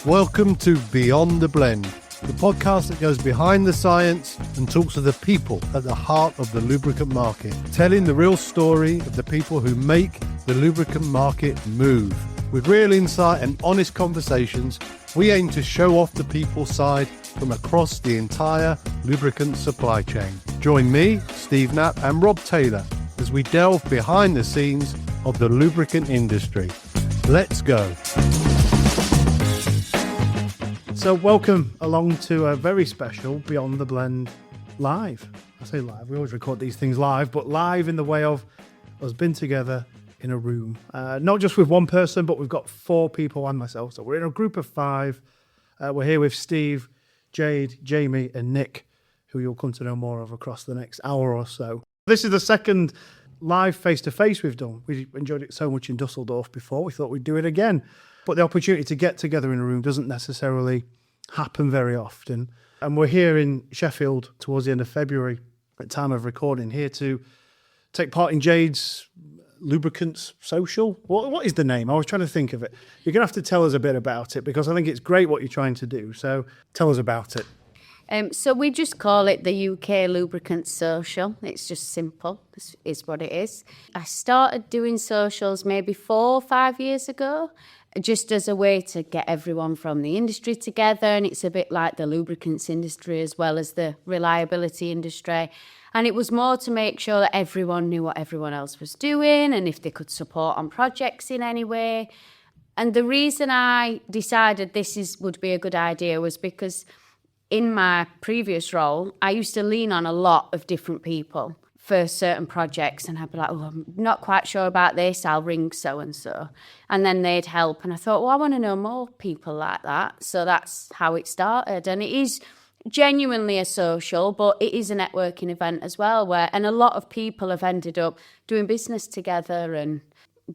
Welcome to Beyond the Blend, the podcast that goes behind the science and talks to the people at the heart of the lubricant market, telling the real story of the people who make the lubricant market move. With real insight and honest conversations, we aim to show off the people's side from across the entire lubricant supply chain. Join me, Steve Knapp, and Rob Taylor as we delve behind the scenes of the lubricant industry. Let's go. So welcome along to a very special Beyond the Blend live. I say live, we always record these things live, but live in the way of us being together in a room. Not just with one person, but we've got 4 people and myself. So we're in a group of 5. We're here with Steve, Jade, Jamie and Nick, who you'll come to know more of across the next hour or so. This is the second live face-to-face we've done. We enjoyed it so much in Dusseldorf before, we thought we'd do it again. But the opportunity to get together in a room doesn't necessarily happen very often. And we're here in Sheffield towards the end of February, at time of recording, here to take part in Jade's Lubricants Social. What is the name? I was trying to think of it. You're going to have to tell us a bit about it because I think it's great what you're trying to do. So tell us about it. So we just call it the UK Lubricants Social. It's just simple, is what it is. I started doing socials maybe 4 or 5 years ago, just as a way to get everyone from the industry together. And it's a bit like the lubricants industry as well as the reliability industry. And it was more to make sure that everyone knew what everyone else was doing and if they could support on projects in any way. And the reason I decided would be a good idea was because in my previous role, I used to lean on a lot of different people for certain projects, and I'd be like, oh, I'm not quite sure about this, I'll ring so-and-so. And then they'd help, and I thought, well, I want to know more people like that. So that's how it started. And it is genuinely a social, but it is a networking event as well, and a lot of people have ended up doing business together and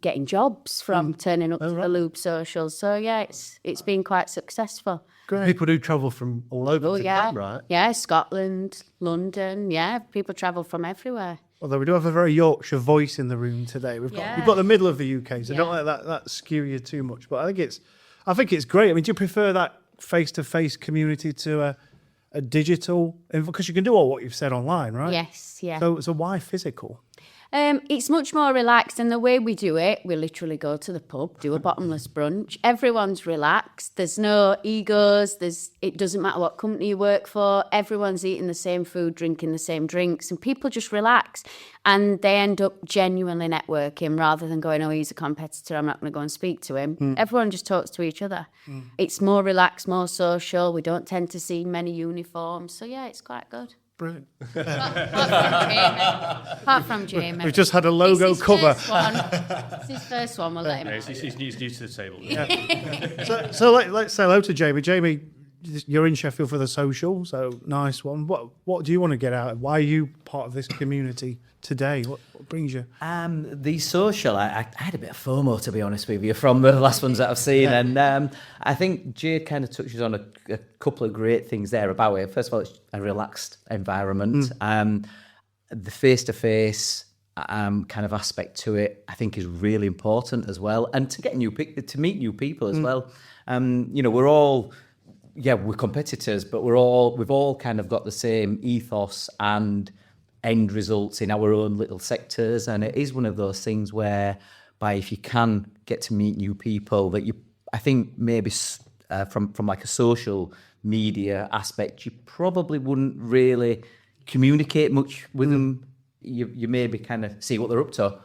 getting jobs from turning up to the Lube Socials. So yeah, it's been quite successful. Great. People do travel from all over Knapp, right? Yeah, Scotland, London, people travel from everywhere. Although we do have a very Yorkshire voice in the room today. We've got the middle of the UK, so don't let that skew you too much. But I think it's great. I mean, do you prefer that face-to-face community to a digital? Because you can do all what you've said online, right? Yes, yeah. So why physical? It's much more relaxed, and the way we do it, we literally go to the pub, do a bottomless brunch. Everyone's relaxed. There's no egos. It doesn't matter what company you work for. Everyone's eating the same food, drinking the same drinks, and people just relax. And they end up genuinely networking rather than going, oh, he's a competitor, I'm not going to go and speak to him. Everyone just talks to each other. It's more relaxed, more social. We don't tend to see many uniforms. So, yeah, it's quite good. Brilliant. Apart from Jamie. We've just had a logo cover. It's his first one, we'll let him. He's new to the table. Yeah. So let's say hello to Jamie. Jamie, you're in Sheffield for the social, so nice one. What do you want to get out of? Why are you part of this community today? What brings you? The social, I had a bit of FOMO, to be honest with you, from the last ones that I've seen. Yeah. And I think Jade kind of touches on a couple of great things there about it. First of all, it's a relaxed environment. The face-to-face kind of aspect to it, I think, is really important as well. And to get to meet new people as well. We're competitors, but we've all kind of got the same ethos and end results in our own little sectors. And it is one of those things whereby if you can get to meet new people that I think maybe from like a social media aspect, you probably wouldn't really communicate much with them. You maybe kind of see what they're up to,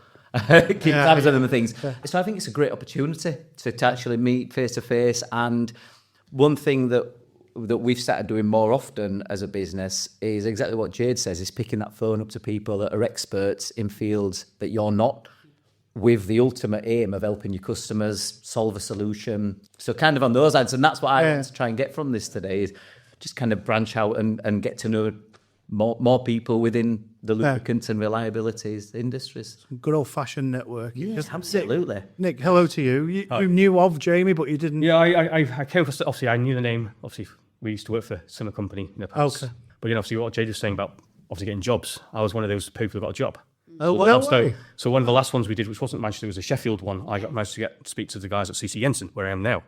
keep tabs on them and things. Yeah. So I think it's a great opportunity to actually meet face to face. And one thing that we've started doing more often as a business is exactly what Jade says, is picking that phone up to people that are experts in fields that you're not, with the ultimate aim of helping your customers solve a solution. So kind of on those lines, and that's what I want to try and get from this today, is just kind of branch out and get to know more people within the lubricants and reliabilities industries. Good old-fashioned network. Yes, absolutely. Nick, hello to you. You knew of Jamie, but you didn't... Yeah, I came across, obviously, I knew the name. Obviously, we used to work for a similar company in the past. Okay. But, obviously, what Jade was saying about, obviously, getting jobs, I was one of those people who got a job. Oh, well, so one of the last ones we did, which wasn't Manchester, was a Sheffield one. I managed to speak to the guys at CC Jensen, where I am now.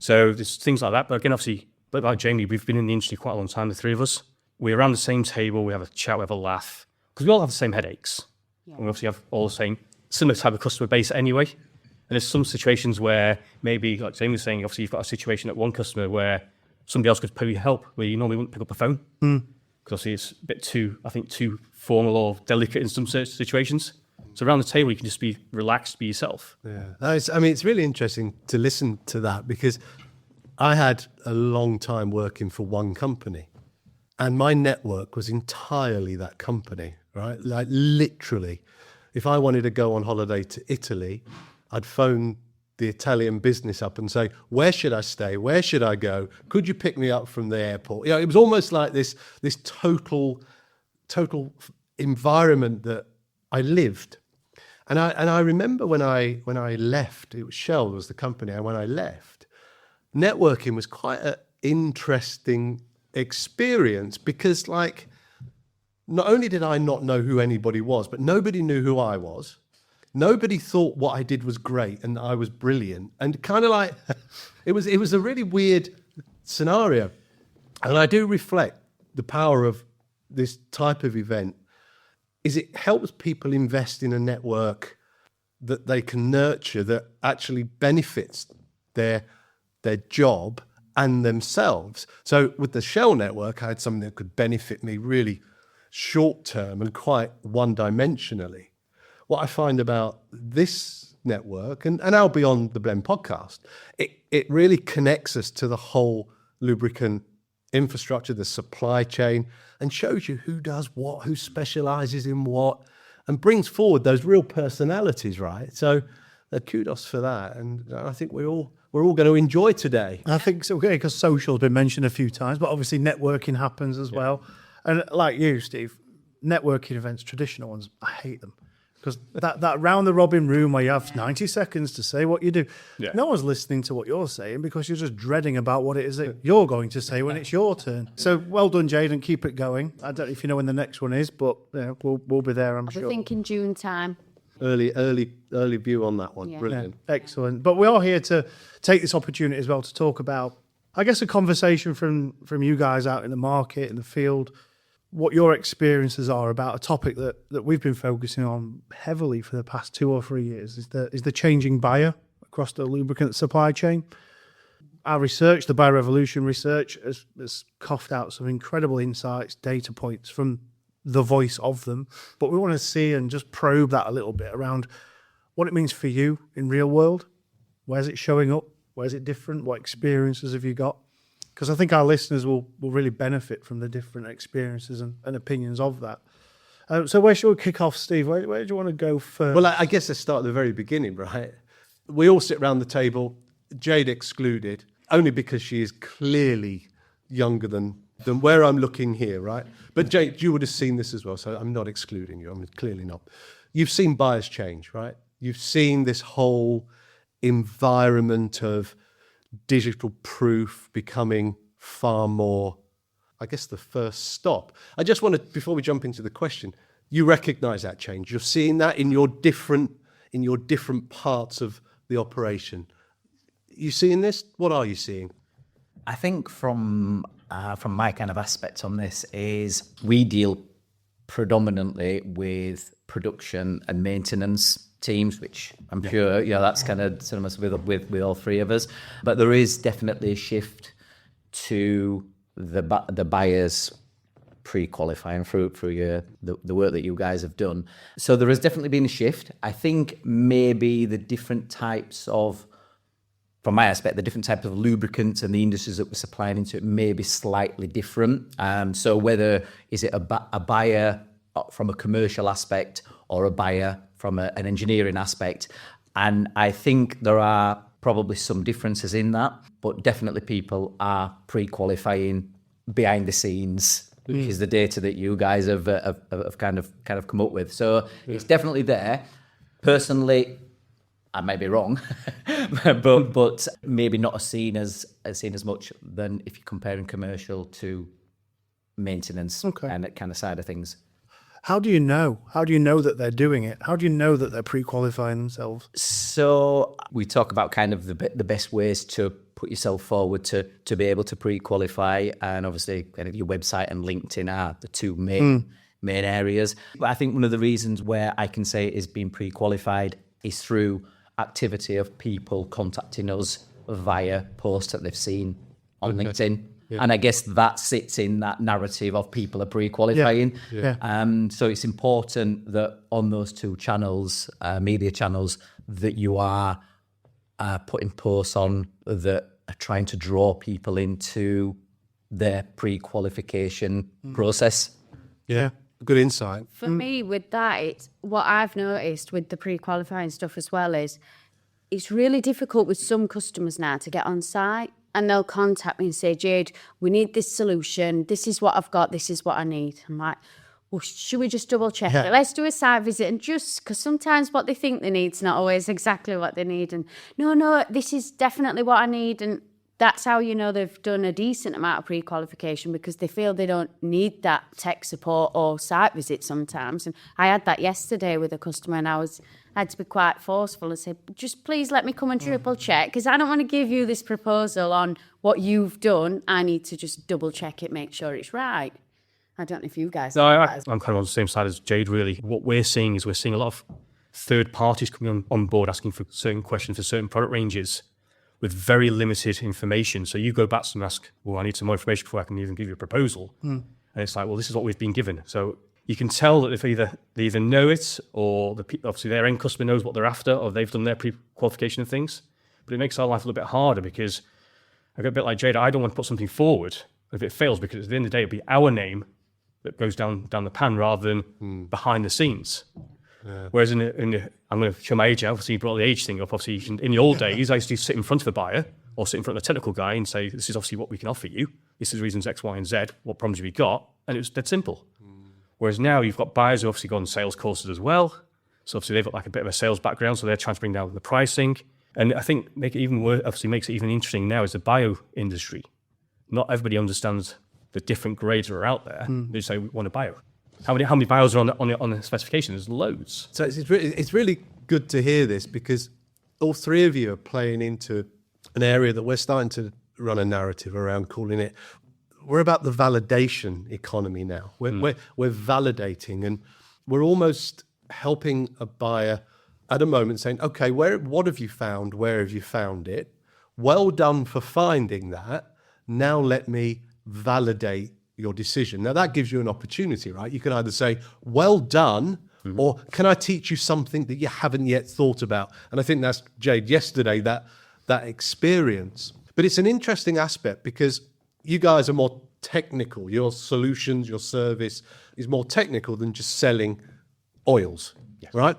So there's things like that. But again, obviously, a bit about Jamie, we've been in the industry quite a long time, the three of us. We're around the same table, we have a chat, we have a laugh, because we all have the same headaches. Yeah. And we obviously have all the same, similar type of customer base anyway. And there's some situations where maybe, like Jamie was saying, obviously you've got a situation at one customer where somebody else could probably help, where you normally wouldn't pick up the phone. Because obviously it's a bit too formal or delicate in some situations. So around the table, you can just be relaxed, be yourself. Yeah, it's really interesting to listen to that, because I had a long time working for one company, and my network was entirely that company, right? Like literally, if I wanted to go on holiday to Italy, I'd phone the Italian business up and say, where should I stay? Where should I go? Could you pick me up from the airport? It was almost like this total environment that I lived. And I remember when I left, it was Shell was the company, and when I left, networking was quite an interesting experience, because like, not only did I not know who anybody was, but nobody knew who I was. Nobody thought what I did was great and I was brilliant. And kind of like, it was a really weird scenario. And I do reflect the power of this type of event is it helps people invest in a network that they can nurture, that actually benefits their job and themselves. So with the Shell network, I had something that could benefit me really short term and quite one-dimensionally. What I find about this network and our Beyond the Blend podcast, it really connects us to the whole lubricant infrastructure, the supply chain, and shows you who does what, who specializes in what, and brings forward those real personalities, right? So kudos for that. And I think we're all going to enjoy today. I think so, because social's been mentioned a few times, but obviously networking happens as well. And like you, Steve, networking events, traditional ones, I hate them. Because that round the robin room where you have 90 seconds to say what you do, no one's listening to what you're saying because you're just dreading about what it is that you're going to say when it's your turn. So well done, Jade, and keep it going. I don't know if you know when the next one is, but we'll be there, I'm sure. I'll be thinking June time. Early view on that one. Yeah. Brilliant. Yeah, excellent. But we are here to take this opportunity as well to talk about, I guess, a conversation from you guys out in the market, in the field, what your experiences are about a topic that we've been focusing on heavily for the past 2 or 3 years is the changing buyer across the lubricant supply chain. Our research, the Buyer Revolution research, has coughed out some incredible insights, data points from the voice of them. But we want to see and just probe that a little bit around what it means for you in real world. Where's it showing up? Where's it different? What experiences have you got? Because I think our listeners will really benefit from the different experiences and opinions of that. So where should we kick off, Steve? Where do you want to go first? Well, I guess let's start at the very beginning, right? We all sit around the table, Jade excluded, only because she is clearly younger than where I'm looking here, right? But Jade, you would have seen this as well, so I'm not excluding you. I'm clearly not. You've seen buyers change, right? You've seen this whole environment of digital proof becoming far more, I guess, the first stop. I just want to, before we jump into the question, you recognize that change. You're seeing that in your different parts of the operation. You seeing this? What are you seeing? I think from my kind of aspect on this is we deal predominantly with production and maintenance teams, which I'm sure that's kind of synonymous with all three of us. But there is definitely a shift to the buyers pre-qualifying through the work that you guys have done. So there has definitely been a shift. I think maybe the different types of, from my aspect, the different types of lubricants and the industries that we're supplying into it may be slightly different. So whether is it a buyer from a commercial aspect or a buyer from an engineering aspect. And I think there are probably some differences in that, but definitely people are pre-qualifying behind the scenes, which is the data that you guys have kind of come up with. So it's definitely there. Personally, I may be wrong, but maybe not seen as much than if you're comparing commercial to maintenance and that kind of side of things. How do you know? How do you know that they're doing it? How do you know that they're pre-qualifying themselves? So we talk about kind of the best ways to put yourself forward to be able to pre-qualify, and obviously kind of your website and LinkedIn are the two main areas. But I think one of the reasons where I can say it is being pre-qualified is through activity of people contacting us via posts that they've seen on LinkedIn. Yeah. And I guess that sits in that narrative of people are pre-qualifying. So it's important that on those two channels, media channels, that you are putting posts on that are trying to draw people into their pre-qualification process. Yeah, good insight. For me, with that, it's what I've noticed with the pre-qualifying stuff as well is it's really difficult with some customers now to get on site. And they'll contact me and say, Jade, we need this solution. This is what I've got. This is what I need. I'm like, well, should we just double check it? Let's do a site visit. And just because sometimes what they think they need is not always exactly what they need. And no, this is definitely what I need. And that's how you know they've done a decent amount of pre-qualification, because they feel they don't need that tech support or site visit sometimes. And I had that yesterday with a customer, and I had to be quite forceful and say, just please let me come and triple check, because I don't want to give you this proposal on what you've done. I need to just double check it, make sure it's right. I don't know if you guys... No, I'm kind of on the same side as Jade, really. What we're seeing is we're seeing a lot of third parties coming on board asking for certain questions for certain product ranges with very limited information. So you go back to them and ask, well, I need some more information before I can even give you a proposal. And it's like, well, this is what we've been given. So you can tell that if they either know it, or obviously their end customer knows what they're after, or they've done their pre-qualification of things. But it makes our life a little bit harder, because I get a bit like Jade, I don't want to put something forward if it fails, because at the end of the day, it'll be our name that goes down the pan rather than behind the scenes. Yeah. Whereas I'm going to show my age now. Obviously, you brought the age thing up. Obviously, in the old days, I used to sit in front of a buyer or sit in front of a technical guy and say, this is obviously what we can offer you. This is reasons X, Y, and Z. What problems have you got? And it was dead simple. Whereas now you've got buyers who obviously go on sales courses as well. So obviously they've got like a bit of a sales background, so they're trying to bring down the pricing. And I think make it even worse, obviously makes it even interesting now is the bio industry. Not everybody understands the different grades that are out there. They say we want a bio. How many bios are on the specification? There's loads. So it's really good to hear this, because all three of you are playing into an area that we're starting to run a narrative around, calling it, we're about the validation economy now. We're validating, and we're almost helping a buyer at a moment saying, okay, what have you found? Where have you found it? Well done for finding that. Now let me validate your decision. Now that gives you an opportunity, right? You can either say, well done, or can I teach you something that you haven't yet thought about? And I think that's, Jade, yesterday, that experience. But it's an interesting aspect, because you guys are more technical. Your solutions, your service is more technical than just selling oils, right?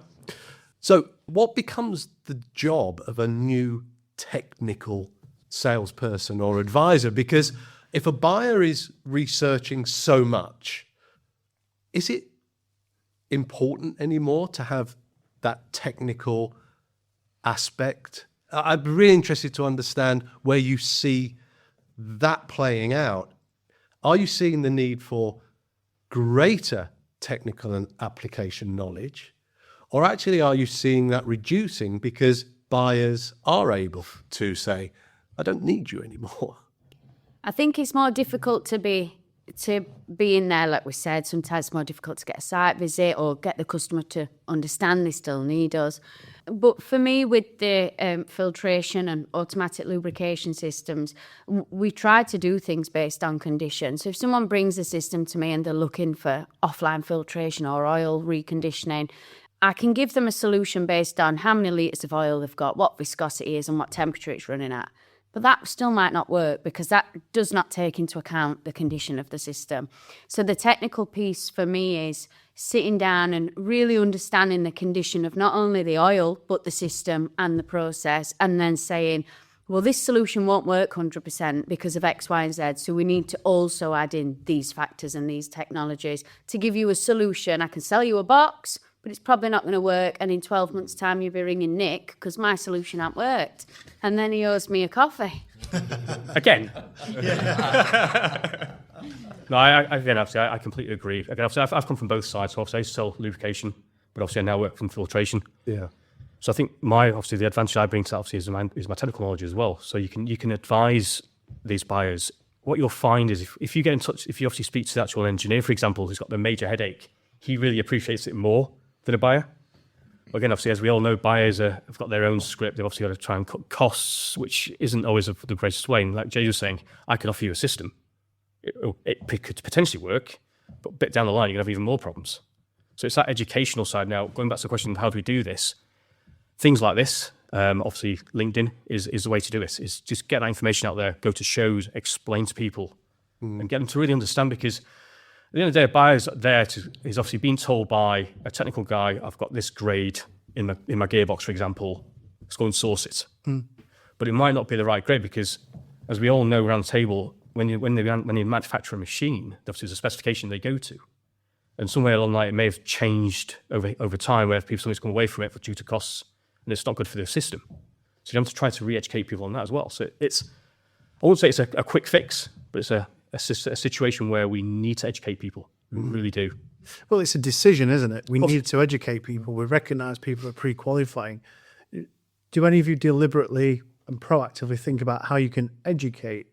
So what becomes the job of a new technical salesperson or advisor? Because if a buyer is researching so much, is it important anymore to have that technical aspect? I'd be really interested to understand where you see that playing out. Are you seeing the need for greater technical and application knowledge? Or actually, are you seeing that reducing because buyers are able to say, I don't need you anymore? I think it's more difficult to be in there, like we said. Sometimes it's more difficult to get a site visit or get the customer to understand they still need us. But for me, with the filtration and automatic lubrication systems, we try to do things based on condition. So if someone brings a system to me and they're looking for offline filtration or oil reconditioning, I can give them a solution based on how many litres of oil they've got, what viscosity is and what temperature it's running at. But that still might not work, because that does not take into account the condition of the system. So the technical piece for me is sitting down and really understanding the condition of not only the oil, but the system and the process, and then saying, well, this solution won't work 100% because of X, Y, and Z. So we need to also add in these factors and these technologies to give you a solution. I can sell you a box, but it's probably not going to work. And in 12 months' time, you'll be ringing Nick because my solution hasn't worked. And then he owes me a coffee. Again. No, again, obviously, I completely agree. Again, obviously, I've come from both sides. So obviously, I used to sell lubrication, but obviously, I now work from filtration. Yeah. So I think obviously the advantage I bring to that obviously is my technical knowledge as well. So you can advise these buyers. What you'll find is if you get in touch, if you obviously speak to the actual engineer, for example, who's got the major headache, he really appreciates it more than a buyer. Again, obviously, as we all know, buyers have got their own script. They've obviously got to try and cut costs, which isn't always the greatest way. And like Jade was saying, I could offer you a system. It could potentially work, but a bit down the line, you're going to have even more problems. So it's that educational side. Now, going back to the question, how do we do this? Things like this, obviously LinkedIn is the way to do this, is just get that information out there, go to shows, explain to people, and get them to really understand, because at the end of the day, a buyer's there is obviously being told by a technical guy, I've got this grade in my gearbox, for example, let's go and source it. But it might not be the right grade, because as we all know around the table, when you manufacture a machine, obviously there's a specification they go to. And somewhere along the line, it may have changed over time, where people somebody's come away from it due to costs, and it's not good for the system. So you have to try to re-educate people on that as well. So I wouldn't say it's a quick fix, but it's a situation where we need to educate people. We really do. Well, it's a decision, isn't it? We need to educate people. We recognise people are pre-qualifying. Do any of you deliberately and proactively think about how you can educate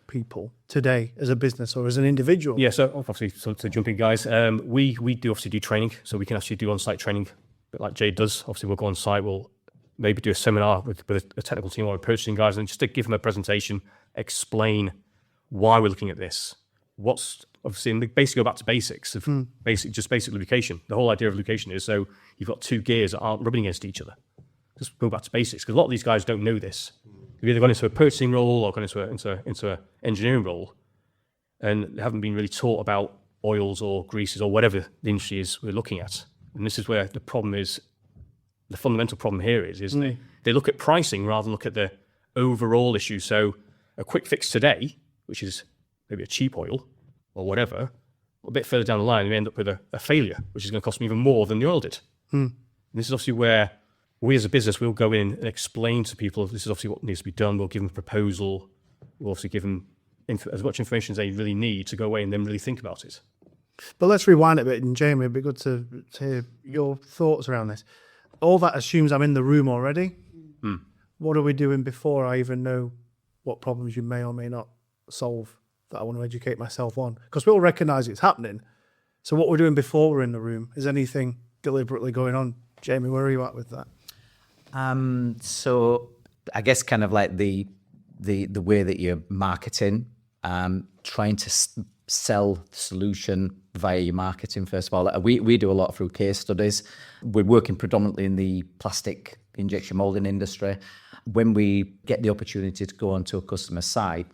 people today as a business or as an individual? Yeah, so obviously, to jump in, guys, we do obviously do training, so we can actually do on-site training, a bit like Jade does. Obviously, we'll go on site, we'll maybe do a seminar with a technical team or a purchasing guys, and just to give them a presentation, explain why we're looking at this. What's obviously, and basically go back to basics of basic lubrication. The whole idea of lubrication is so you've got two gears that aren't rubbing against each other. Just go back to basics, because a lot of these guys don't know this. They've either gone into a purchasing role or gone into an engineering role, and they haven't been really taught about oils or greases or whatever the industry is we're looking at. And this is where the problem is. The fundamental problem here is they look at pricing rather than look at the overall issue. So a quick fix today, which is maybe a cheap oil or whatever, a bit further down the line, we end up with a failure, which is going to cost me even more than the oil did. And this is obviously where we as a business will go in and explain to people, this is obviously what needs to be done. We'll give them a proposal. We'll obviously give them as much information as they really need to go away and then really think about it. But let's rewind it a bit, and Jamie, it'd be good to hear your thoughts around this. All that assumes I'm in the room already. What are we doing before I even know what problems you may or may not solve that I want to educate myself on? Because we all recognise it's happening. So what we're doing before we're in the room, is anything deliberately going on? Jamie, where are you at with that? So I guess kind of like the way that you're marketing, trying to sell the solution via your marketing, first of all. We do a lot through case studies. We're working predominantly in the plastic injection molding industry. When we get the opportunity to go onto a customer site,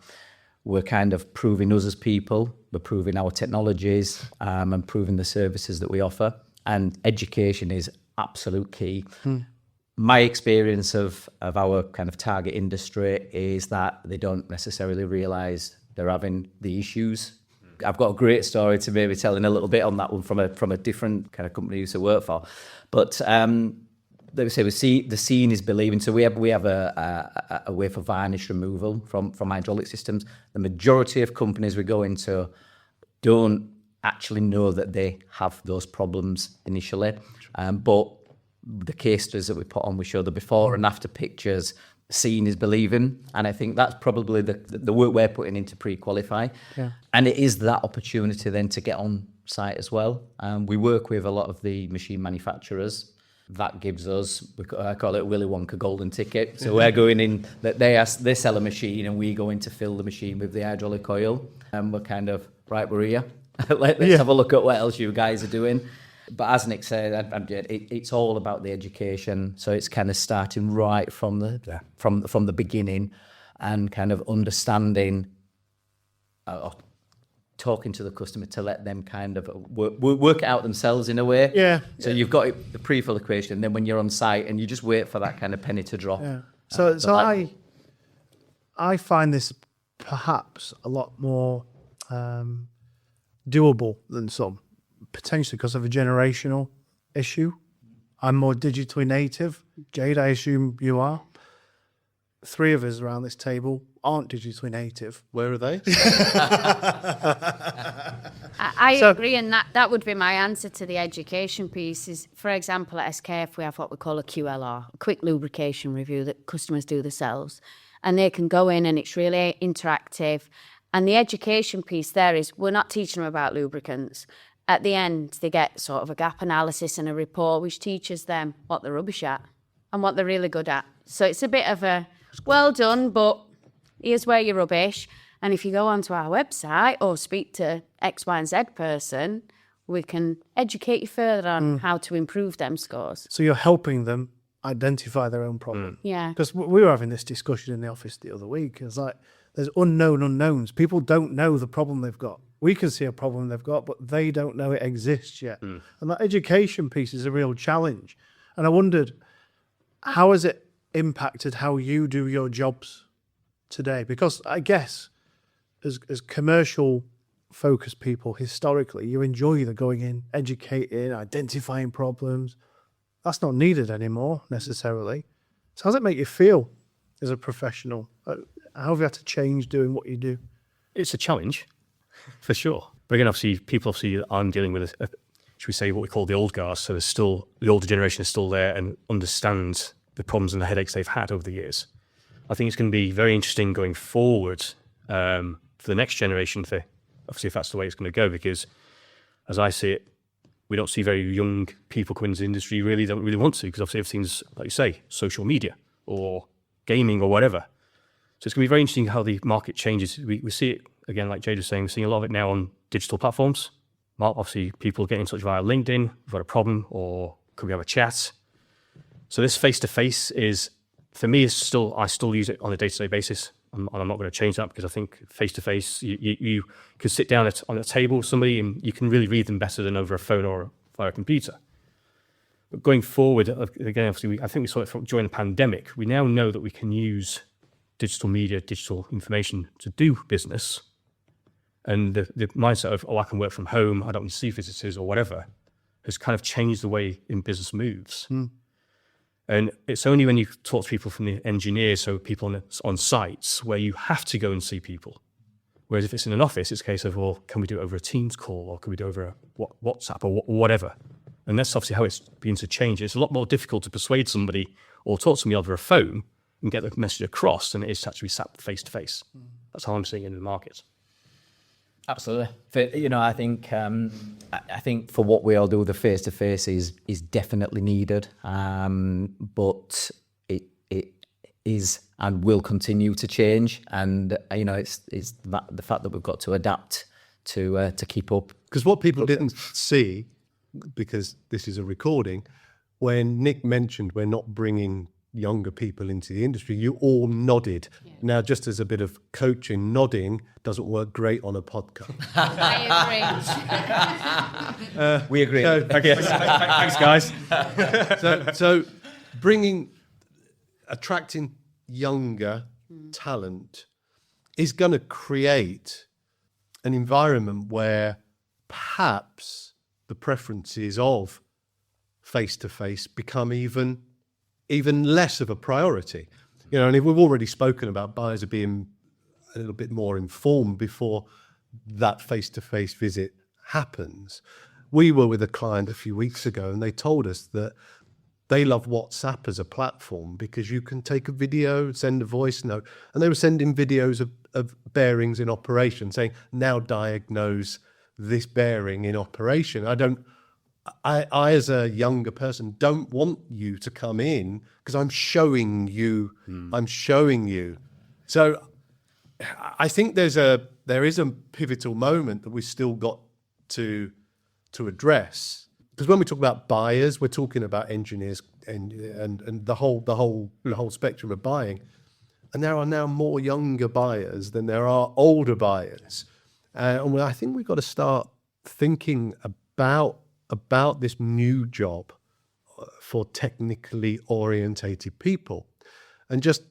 we're kind of proving us as people, we're proving our technologies, and proving the services that we offer. And education is absolute key. My experience of our kind of target industry is that they don't necessarily realise they're having the issues. I've got a great story to maybe tell in a little bit on that one from a different kind of company I used to work for. But they say the seeing is believing. So we have a way for varnish removal from hydraulic systems. The majority of companies we go into don't actually know that they have those problems initially. But the case studies that we put on, we show the before and after pictures. Seeing is believing, and I think that's probably the work we're putting into pre-qualify. Yeah. And it is that opportunity then to get on site as well. We work with a lot of the machine manufacturers. That gives us, I call it Willy Wonka golden ticket. So we're going in, that they sell a machine and we go in to fill the machine with the hydraulic oil, and we're kind of, right, we're here. Let's have a look at what else you guys are doing. But as Nick said, it's all about the education. So it's kind of starting right from the beginning, and kind of understanding, talking to the customer to let them kind of work it out themselves in a way. Yeah. So you've got the pre-fill equation, and then when you're on site, and you just wait for that kind of penny to drop. Yeah. So I find this perhaps a lot more doable than some. Potentially because of a generational issue. I'm more digitally native. Jade, I assume you are. 3 of us around this table aren't digitally native. Where are they? I So- agree, and that would be my answer to the education piece is, for example, at SKF, we have what we call a QLR, a quick lubrication review that customers do themselves. And they can go in and it's really interactive. And the education piece there is we're not teaching them about lubricants. At the end, they get sort of a gap analysis and a report which teaches them what they're rubbish at and what they're really good at. So it's a bit of a, well done, but here's where you're rubbish. And if you go onto our website or speak to X, Y, and Z person, we can educate you further on how to improve them scores. So you're helping them identify their own problem. Yeah. Because we were having this discussion in the office the other week. It's like there's unknown unknowns. People don't know the problem they've got. We can see a problem they've got, but they don't know it exists yet. And that education piece is a real challenge. And I wondered, how has it impacted how you do your jobs today? Because I guess as commercial focused people, historically, you enjoy the going in, educating, identifying problems. That's not needed anymore necessarily. So how does it make you feel as a professional? How have you had to change doing what you do? It's a challenge, for sure. But again, obviously, people aren't dealing with, should we say, what we call the old guard. So there's still, the older generation is still there and understands the problems and the headaches they've had over the years. I think it's going to be very interesting going forward for the next generation, obviously, if that's the way it's going to go, because as I see it, we don't see very young people come into the industry really, don't really want to, because obviously everything's, like you say, social media or gaming or whatever. So it's going to be very interesting how the market changes. We see it, again, like Jade was saying, we're seeing a lot of it now on digital platforms. Obviously, people get in touch via LinkedIn, we've got a problem, or could we have a chat? So this face-to-face is, for me, I still use it on a day-to-day basis. And I'm not going to change that because I think face-to-face, you can sit down on a table with somebody and you can really read them better than over a phone or via a computer. But going forward, again, obviously, I think we saw it during the pandemic. We now know that we can use digital media, digital information to do business. And the mindset of, I can work from home, I don't need to see visitors or whatever, has kind of changed the way in business moves. And it's only when you talk to people from the engineers, so people on sites, where you have to go and see people. Whereas if it's in an office, it's a case of, well, can we do it over a Teams call or can we do it over a WhatsApp or whatever? And that's obviously how it's been to change. It's a lot more difficult to persuade somebody or talk to somebody over a phone and get the message across than it is to actually sat face to face. That's how I'm seeing it in the market. Absolutely. I think for what we all do, the face to face is definitely needed. But it is and will continue to change. And it's the fact that we've got to adapt to keep up. Because what people didn't see, because this is a recording, when Nick mentioned we're not bringing younger people into the industry, you all nodded. Yeah. Now, just as a bit of coaching, nodding doesn't work great on a podcast. I agree. We agree. So, Thanks, guys. so attracting younger talent is going to create an environment where perhaps the preferences of face-to-face become even less of a priority. And if we've already spoken about buyers being a little bit more informed before that face-to-face visit happens. We were with a client a few weeks ago and they told us that they love WhatsApp as a platform because you can take a video, send a voice note, and they were sending videos of bearings in operation saying, now diagnose this bearing in operation. I as a younger person don't want you to come in because I'm showing you. So I think there is a pivotal moment that we've still got to address, because when we talk about buyers, we're talking about engineers and the whole spectrum of buying, and there are now more younger buyers than there are older buyers, and I think we've got to start thinking about this new job for technically orientated people. And just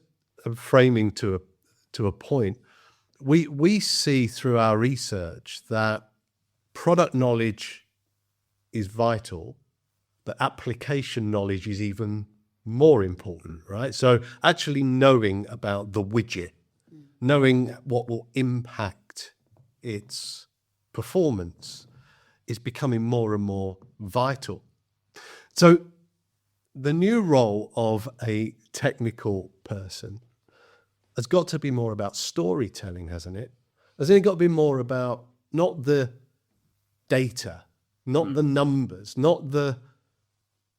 framing to a point, we see through our research that product knowledge is vital, but application knowledge is even more important, right? So actually knowing about the widget, knowing what will impact its performance is becoming more and more vital. So the new role of a technical person has got to be more about storytelling, hasn't it? Hasn't it got to be more about not the data, not the numbers, not the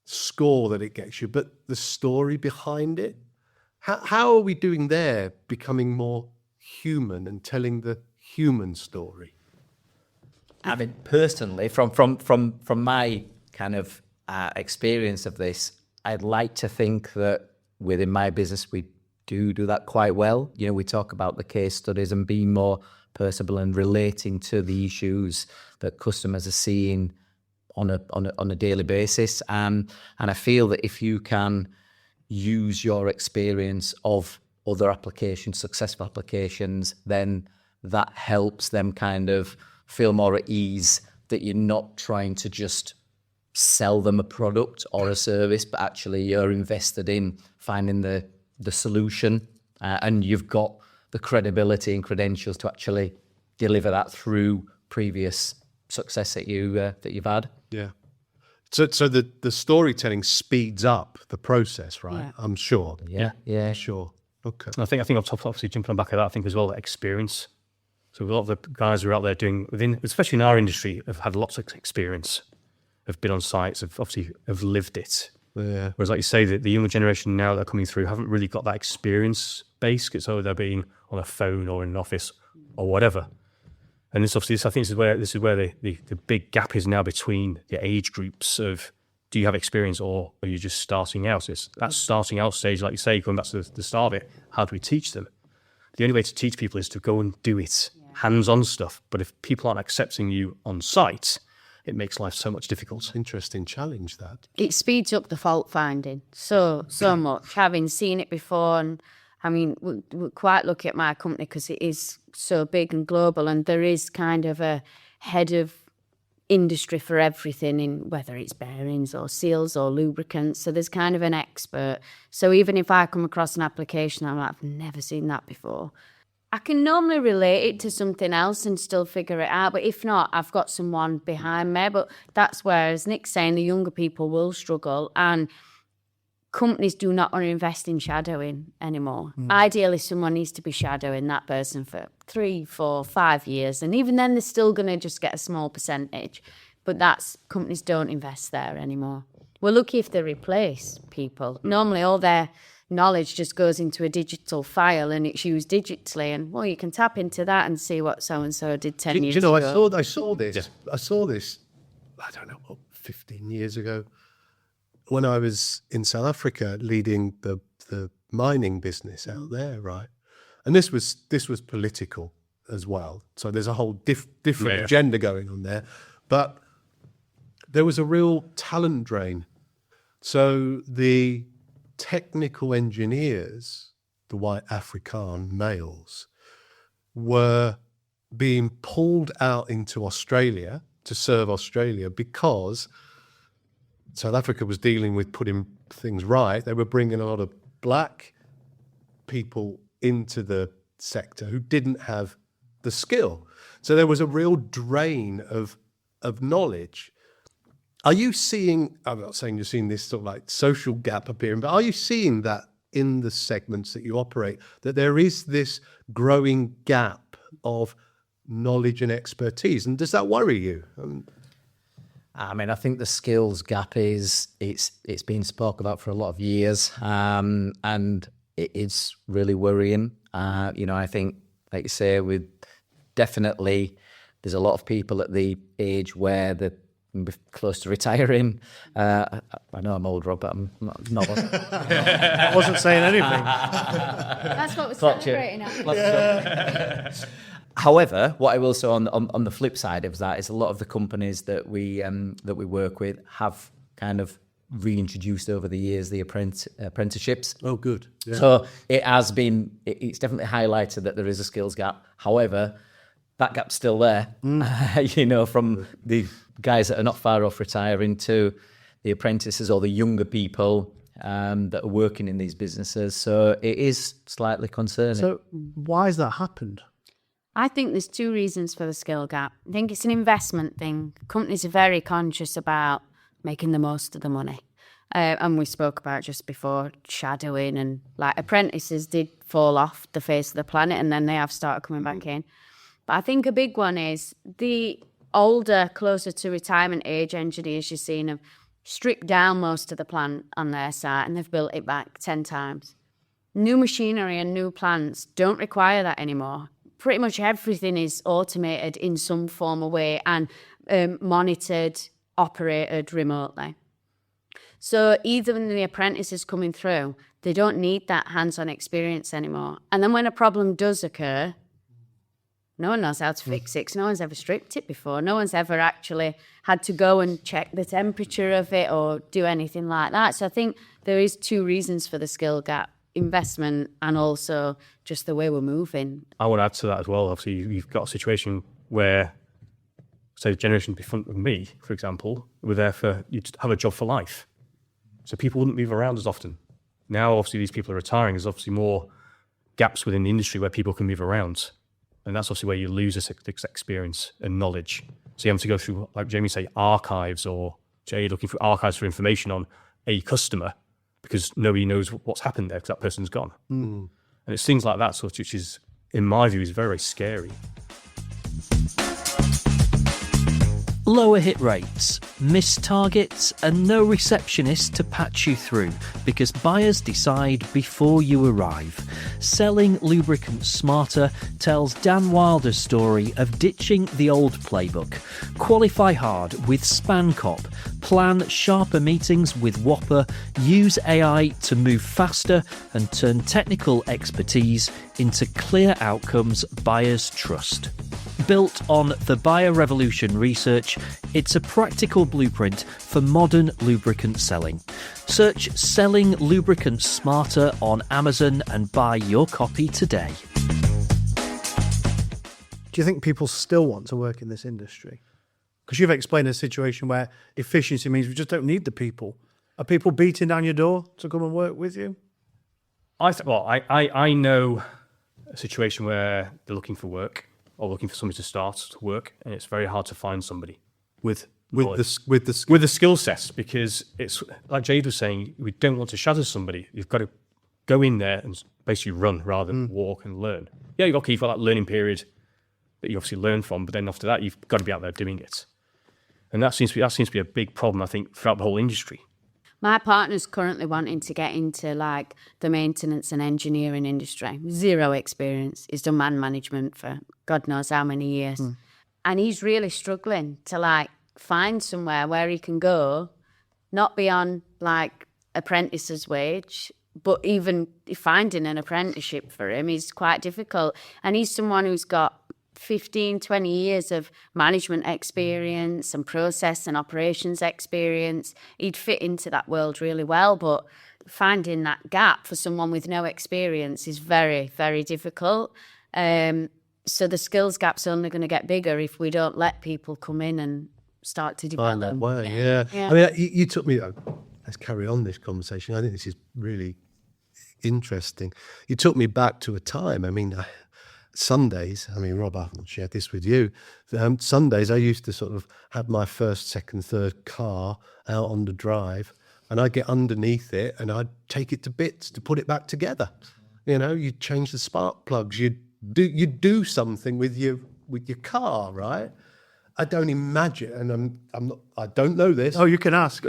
score that it gets you, but the story behind it? How are we doing there, becoming more human and telling the human story? I mean, personally, from my kind of experience of this, I'd like to think that within my business we do that quite well. You know, we talk about the case studies and being more personable and relating to the issues that customers are seeing on a daily basis. And I feel that if you can use your experience of other applications, successful applications, then that helps them kind of feel more at ease that you're not trying to just sell them a product or a service, but actually you're invested in finding the solution, and you've got the credibility and credentials to actually deliver that through previous success that you've had. Yeah. So the storytelling speeds up the process, right? Yeah. I'm sure. Yeah. Sure. Okay. And I think on top, obviously jumping on back of that, I think as well, experience. So a lot of the guys who are out there doing especially in our industry, have had lots of experience, have been on sites, have lived it. Yeah. Whereas, like you say, the younger generation now that are coming through haven't really got that experience base. It's either being on a phone or in an office or whatever. And this obviously, I think this is where the big gap is now between the age groups of, do you have experience or are you just starting out? So it's that starting out stage, like you say, going back to the start of it. How do we teach them? The only way to teach people is to go and do it, hands-on stuff. But if people aren't accepting you on site, it makes life so much difficult. Interesting challenge, that. It speeds up the fault finding so much, having seen it before. And I mean, we're quite lucky at my company because it is so big and global, and there is kind of a head of industry for everything, in whether it's bearings or seals or lubricants. So there's kind of an expert. So even if I come across an application, I'm like, I've never seen that before, I can normally relate it to something else and still figure it out. But if not, I've got someone behind me. But that's where, as Nick's saying, the younger people will struggle, and companies do not want to invest in shadowing anymore. Ideally, someone needs to be shadowing that person for 3, 4, 5 years. And even then, they're still going to just get a small percentage. But companies don't invest there anymore. We're lucky if they replace people. Normally, all their knowledge just goes into a digital file and it's used digitally. And, well, you can tap into that and see what so-and-so did 10 years ago. I saw this. Yeah. I saw this, I don't know, 15 years ago, when I was in South Africa leading the mining business out there, right? And this was political as well. So there's a whole different agenda going on there. But there was a real talent drain. So the technical engineers, the white African males, were being pulled out into Australia to serve Australia because South Africa was dealing with putting things right. They were bringing a lot of black people into the sector who didn't have the skill. So there was a real drain of knowledge. Are you seeing, I'm not saying you're seeing this sort of like social gap appearing, but are you seeing that in the segments that you operate, that there is this growing gap of knowledge and expertise? And does that worry you? I mean, I think the skills gap it's been spoke about for a lot of years, and it is really worrying. I think, like you say, there's a lot of people at the age where they're close to retiring. I know I'm old, Rob, but I'm not. I wasn't saying anything. That's what we're celebrating at. However, what I will say on the flip side of that is a lot of the companies that we work with have kind of reintroduced over the years the apprenticeships. Oh, good. Yeah. So it's definitely highlighted that there is a skills gap. However, that gap's still there, from the guys that are not far off retiring to the apprentices or the younger people that are working in these businesses. So it is slightly concerning. So why has that happened? I think there's two reasons for the skill gap. I think it's an investment thing. Companies are very conscious about making the most of the money. And we spoke about just before shadowing, and like apprentices did fall off the face of the planet, and then they have started coming back in. But I think a big one is the older, closer to retirement age engineers you're seeing have stripped down most of the plant on their site, and they've built it back 10 times. New machinery and new plants don't require that anymore. Pretty much everything is automated in some form or way and monitored, operated remotely. So either when the apprentice is coming through, they don't need that hands-on experience anymore. And then when a problem does occur, no one knows how to fix it, 'cause no one's ever stripped it before. No one's ever actually had to go and check the temperature of it or do anything like that. So I think there is two reasons for the skill gap: investment and also just the way we're moving. I want to add to that as well. Obviously, you've got a situation where, say, the generation before me, for example, were there for, you'd have a job for life. So people wouldn't move around as often. Now, obviously, these people are retiring. There's obviously more gaps within the industry where people can move around. And that's obviously where you lose this experience and knowledge. So you have to go through, like Jamie say, archives, or Jade looking through archives for information on a customer, because nobody knows what's happened there because that person's gone. And it's things like that, sort of, which is, in my view, is very, very scary. Lower hit rates, missed targets, and no receptionist to patch you through because buyers decide before you arrive. Selling Lubricants Smarter tells Dan Wilder's story of ditching the old playbook. Qualify hard with SpanCop. Plan sharper meetings with Whopper. Use AI to move faster and turn technical expertise into clear outcomes buyers trust. Built on the Buyer Revolution research, it's a practical blueprint for modern lubricant selling. Search Selling Lubricants Smarter on Amazon and buy your copy today. Do you think people still want to work in this industry? Because you've explained a situation where efficiency means we just don't need the people. Are people beating down your door to come and work with you? I know a situation where they're looking for work or looking for somebody to start to work, and it's very hard to find somebody with the skill sets, because it's like Jade was saying, we don't want to shadow somebody. You've got to go in there and basically run rather than walk and learn. Yeah, you've got that learning period that you obviously learn from, but then after that, you've got to be out there doing it. And that seems to be a big problem, I think, throughout the whole industry. My partner's currently wanting to get into like the maintenance and engineering industry. Zero experience. He's done man management for God knows how many years. And he's really struggling to like find somewhere where he can go, not be on like apprentice's wage, but even finding an apprenticeship for him is quite difficult. And he's someone who's got 15, 20 years of management experience and process and operations experience. He'd fit into that world really well, but finding that gap for someone with no experience is very, very difficult. So the skills gap's only going to get bigger if we don't let people come in and start to develop. Find that way, yeah. I mean, you took me, let's carry on this conversation. I think this is really interesting. You took me back to a time, Sundays, Rob, I've shared this with you. Sundays, I used to sort of have my first, second, third car out on the drive, and I'd get underneath it and I'd take it to bits to put it back together. You'd change the spark plugs, you'd do something with your car, right? I don't imagine, and I don't know this. Oh, you can ask.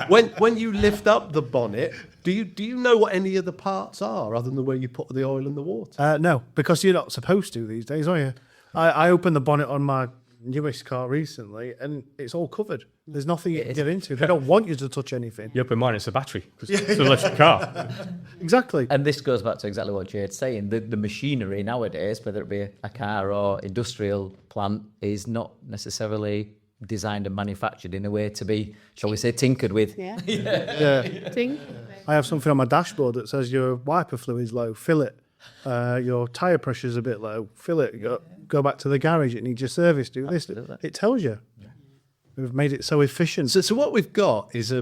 When you lift up the bonnet, do you know what any of the parts are other than where you put the oil and the water? No, because you're not supposed to these days, are you? I opened the bonnet on my newest car recently, and it's all covered. There's nothing you can get into. They don't want you to touch anything. You open mine, it's a battery, because it's an electric car. Exactly. And this goes back to exactly what Jade's saying. The machinery nowadays, whether it be a car or industrial plant, is not necessarily designed and manufactured in a way to be, shall we say, tinkered with. Yeah. I have something on my dashboard that says your wiper fluid's low, fill it. Your tyre pressure's a bit low, fill it. Go back to the garage, it needs your service, do this. Absolutely. It tells you. We've made it so efficient. So what we've got is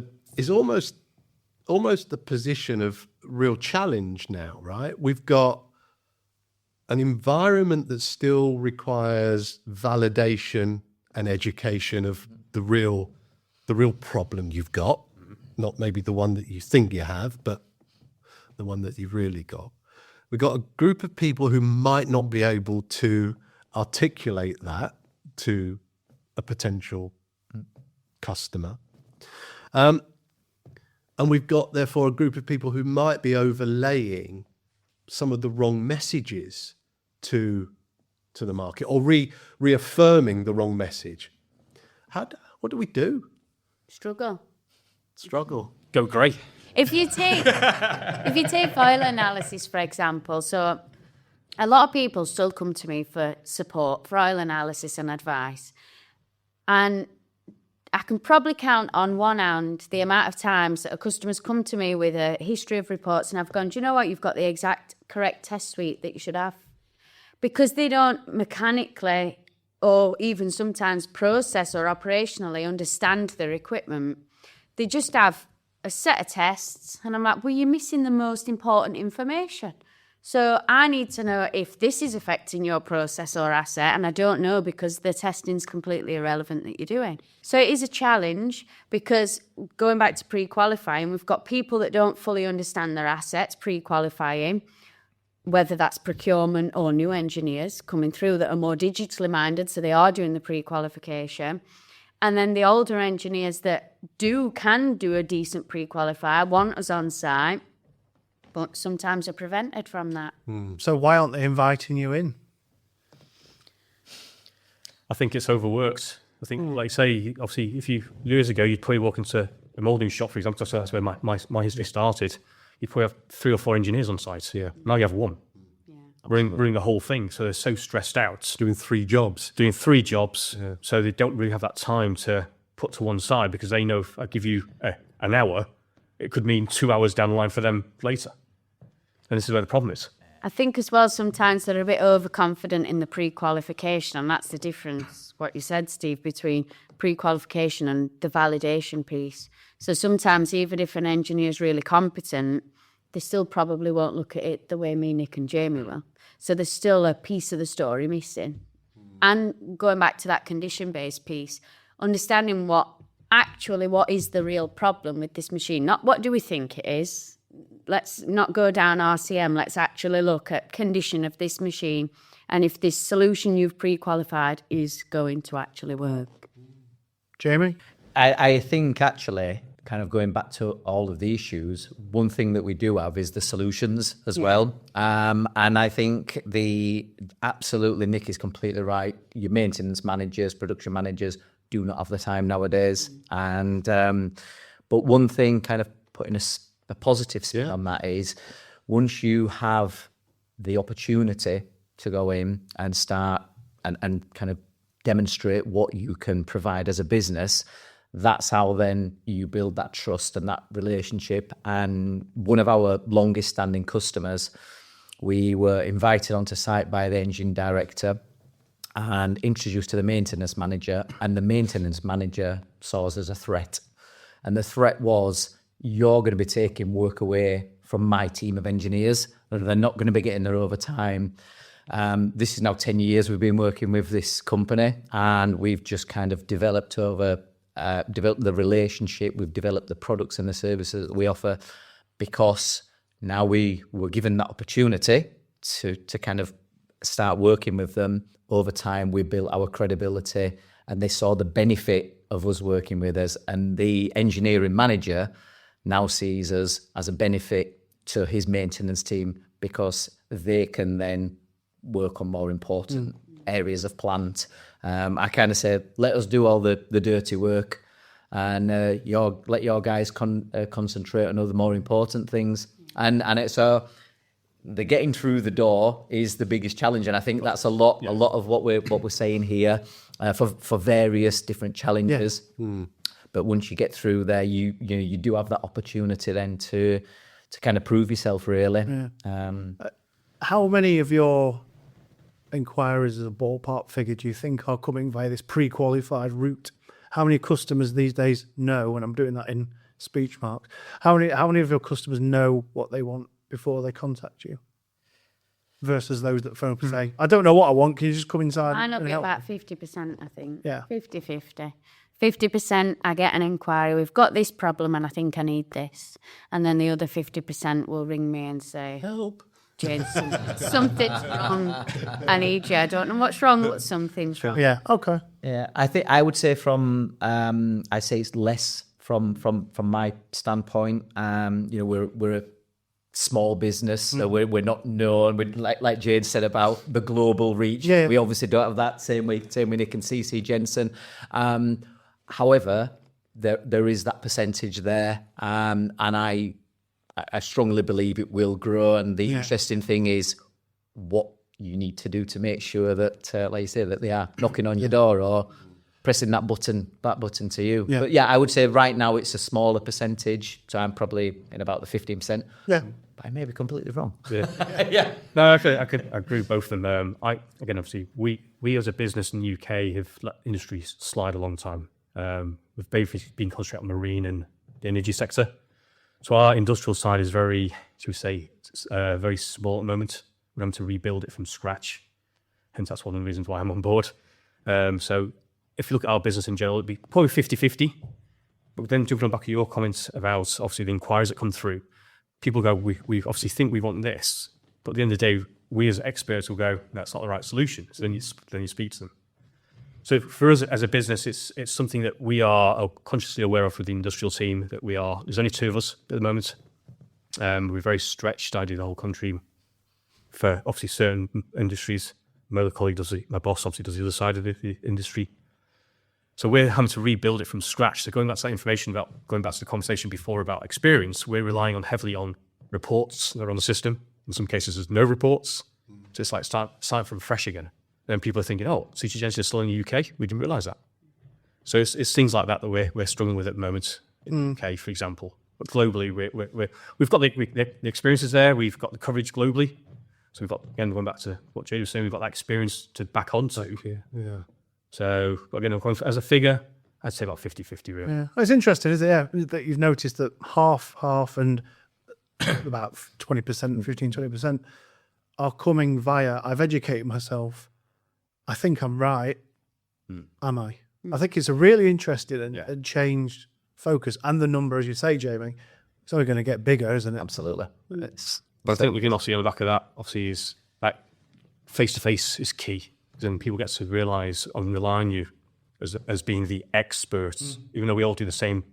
almost the position of real challenge now, right? We've got an environment that still requires validation and education of the real problem you've got, not maybe the one that you think you have, but the one that you've really got. We've got a group of people who might not be able to articulate that to a potential customer. And we've got, therefore, a group of people who might be overlaying some of the wrong messages to the market, or reaffirming the wrong message. What do we do? Struggle. Go grey. If you take oil analysis, for example, so a lot of people still come to me for support, for oil analysis and advice. And I can probably count on one hand the amount of times that a customer's come to me with a history of reports and I've gone, do you know what, you've got the exact correct test suite that you should have. Because they don't mechanically or even sometimes process or operationally understand their equipment. They just have a set of tests and I'm like, well, you're missing the most important information. So I need to know if this is affecting your process or asset, and I don't know because the testing's completely irrelevant that you're doing. So it is a challenge because going back to pre-qualifying, we've got people that don't fully understand their assets pre-qualifying, whether that's procurement or new engineers coming through that are more digitally minded, so they are doing the pre-qualification. And then the older engineers that can do a decent pre-qualifier, want us on site, but sometimes are prevented from that. So why aren't they inviting you in? I think it's overworked. I think, like say, obviously, years ago, you'd probably walk into a moulding shop, for example, so that's where my history started. You'd probably have 3 or 4 engineers on site. Yeah. Now you have 1. Yeah. Running the whole thing, so they're so stressed out. Doing 3 jobs. Yeah. So they don't really have that time to put to one side because they know if I give you an hour, it could mean 2 hours down the line for them later. And this is where the problem is. I think as well sometimes they're a bit overconfident in the pre-qualification, and that's the difference, what you said, Steve, between pre-qualification and the validation piece. So sometimes even if an engineer is really competent, they still probably won't look at it the way me, Nick and Jamie will. So there's still a piece of the story missing. And going back to that condition-based piece, understanding what is the real problem with this machine, not what do we think it is. Let's not go down RCM. Let's actually look at condition of this machine and if this solution you've pre-qualified is going to actually work. Jamie? I think actually, kind of going back to all of the issues, one thing that we do have is the solutions as well. And I think absolutely, Nick is completely right. Your maintenance managers, production managers do not have the time nowadays. And but one thing, kind of putting a positive spin on that, is once you have the opportunity to go in and start and kind of demonstrate what you can provide as a business, that's how then you build that trust and that relationship. And one of our longest standing customers, we were invited onto site by the engine director and introduced to the maintenance manager, and the maintenance manager saw us as a threat. And the threat was, you're going to be taking work away from my team of engineers, and they're not going to be getting their overtime. This is now 10 years we've been working with this company, and we've just kind of developed the relationship, we've developed the products and the services that we offer, because now we were given that opportunity to kind of start working with them. Over time, we built our credibility, and they saw the benefit of us working with us, and the engineering manager now sees us as a benefit to his maintenance team because they can then work on more important areas of plant. I kind of say, let us do all the dirty work, and let your guys concentrate on other more important things. And it's the getting through the door is the biggest challenge, and I think that's a lot of what we're saying here for various different challenges. Yeah. But once you get through there, you do have that opportunity then to kind of prove yourself, really. Yeah. How many of your inquiries, as a ballpark figure, do you think are coming via this pre-qualified route? How many customers these days know, and I'm doing that in speech marks, how many of your customers know what they want before they contact you? versus those that phone up and say, I don't know what I want, can you just come inside Mine will and be help? about 50%, I think. Yeah. 50-50. 50%, I get an inquiry, we've got this problem and I think I need this. And then the other 50% will ring me and say, Help. Jade, something's wrong. I need you. I don't know what's wrong, but something's wrong. Yeah, okay. Yeah, I think I would say I say it's less from my standpoint. We're a small business, so we're not known. We're like Jade said about the global reach. Yeah. We obviously don't have that. Same with Nick and CC Jensen. However, there is that percentage there, and I strongly believe it will grow. And the interesting thing is what you need to do to make sure that, like you say, that they are knocking on your door or pressing that button to you. Yeah. But yeah, I would say right now it's a smaller percentage, so I'm probably in about the 15%. Yeah. But I may be completely wrong. Yeah. No, I could agree with both of them. Obviously, we as a business in the UK have let industry slide a long time. We've basically been concentrated on marine and the energy sector. So our industrial side is very, should we say, very small at the moment. We're having to rebuild it from scratch. Hence, that's one of the reasons why I'm on board. So if you look at our business in general, it'd be probably 50-50. But then jumping on back of your comments about obviously the inquiries that come through, people go, we obviously think we want this, but at the end of the day, we as experts will go, that's not the right solution. So then you speak to them. So for us as a business, it's something that we are consciously aware of with the industrial team, that there's only 2 of us at the moment. We're very stretched. I do the whole country for obviously certain industries. My other colleague my boss obviously does the other side of the industry. So we're having to rebuild it from scratch. So going back to that information going back to the conversation before about experience, we're relying heavily on reports that are on the system. In some cases, there's no reports. So it's like starting from fresh again. Then people are thinking, CC Jensen is still in the UK. We didn't realise that. So it's things like that we're struggling with at the moment in the UK, for example. But globally, we've got the experiences there. We've got the coverage globally. So we've got, again, going back to what Jade was saying, we've got that experience to back onto. Yeah. So again, as a figure, I'd say about 50-50 really. Yeah. Well, it's interesting, isn't it? Yeah, that you've noticed that half and about 20%, 15-20% are coming via, I've educated myself, I think I'm right, am I? I think it's a really interesting and changed focus. And the number, as you say, Jamie, it's only going to get bigger, isn't it? Absolutely. But I think we can obviously, on the back of that, obviously, is that face-to-face is key. Then people get to realise and rely on you as being the experts, even though we all do the same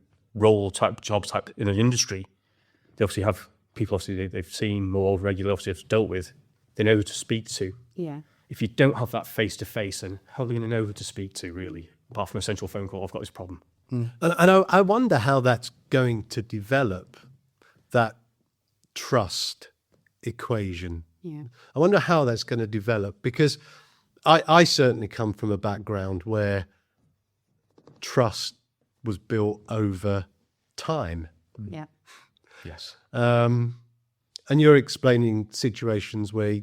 job type in an industry. They obviously have people, obviously they've seen more regularly, obviously have dealt with. They know who to speak to. Yeah. If you don't have that face-to-face, then how are they going to know who to speak to, really? Apart from a central phone call, I've got this problem. And I wonder how that's going to develop, that trust equation. Yeah. I wonder how that's going to develop, because I certainly come from a background where trust was built over time. Yeah. Yes. And you're explaining situations where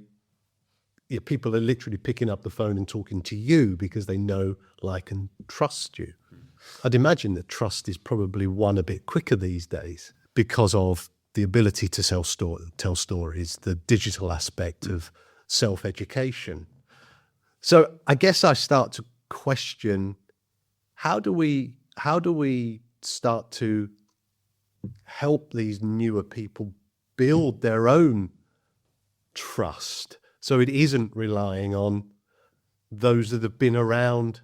people are literally picking up the phone and talking to you because they know, like, and trust you. I'd imagine that trust is probably won a bit quicker these days because of the ability to tell stories, the digital aspect of self-education. So I guess I start to question, how do we start to help these newer people build their own trust so it isn't relying on those that have been around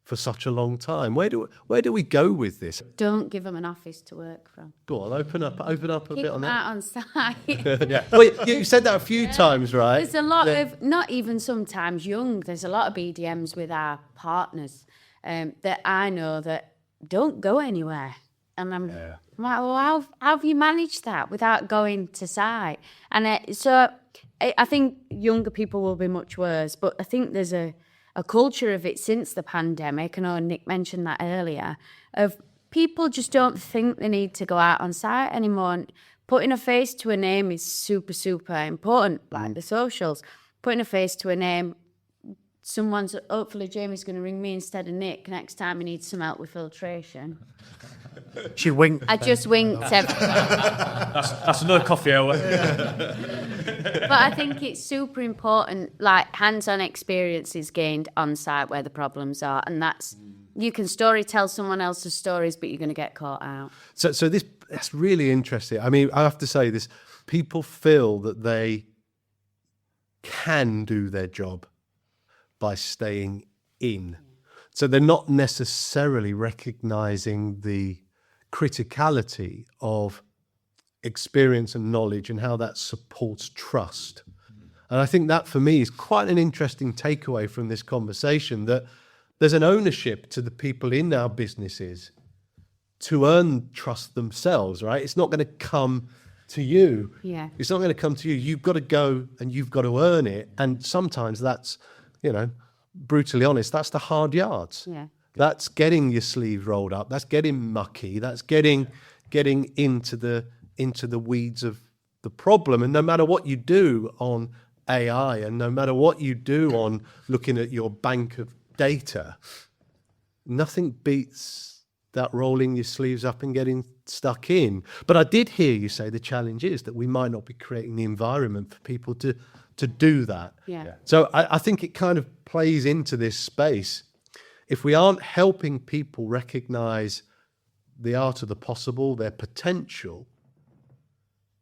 for such a long time? Where do we go with this? Don't give them an office to work from. Go on, open up a Keep bit on them that. out on site. Yeah. Well, you said that a few times, right? There's a lot of, not even sometimes young, there's a lot of BDMs with our partners that I know that don't go anywhere. And I'm like, well, how have you managed that without going to site? And so I think younger people will be much worse, but I think there's a culture of it since the pandemic. I know Nick mentioned that earlier, of people just don't think they need to go out on site anymore. And putting a face to a name is super, super important, like the socials. Putting a face to a name, hopefully Jamie's going to ring me instead of Nick next time he needs some help with filtration. She winked. I just winked every time. That's another coffee hour. But I think it's super important, like hands-on experiences gained on site where the problems are, and you can story tell someone else's stories, but you're going to get caught out. So that's really interesting. I mean, I have to say this: people feel that they can do their job by staying in. So they're not necessarily recognizing the criticality of experience and knowledge and how that supports trust. And I think that for me is quite an interesting takeaway from this conversation, that there's an ownership to the people in our businesses to earn trust themselves, right? It's not going to come to you. Yeah. It's not going to come to you. You've got to go and you've got to earn it. And sometimes that's, brutally honest, that's the hard yards. Yeah. That's getting your sleeve rolled up. That's getting mucky. That's getting into the weeds of the problem. And no matter what you do on AI, and no matter what you do on looking at your bank of data, nothing beats that rolling your sleeves up and getting stuck in. But I did hear you say the challenge is that we might not be creating the environment for people to do that. Yeah. So I think it kind of plays into this space. If we aren't helping people recognize the art of the possible, their potential,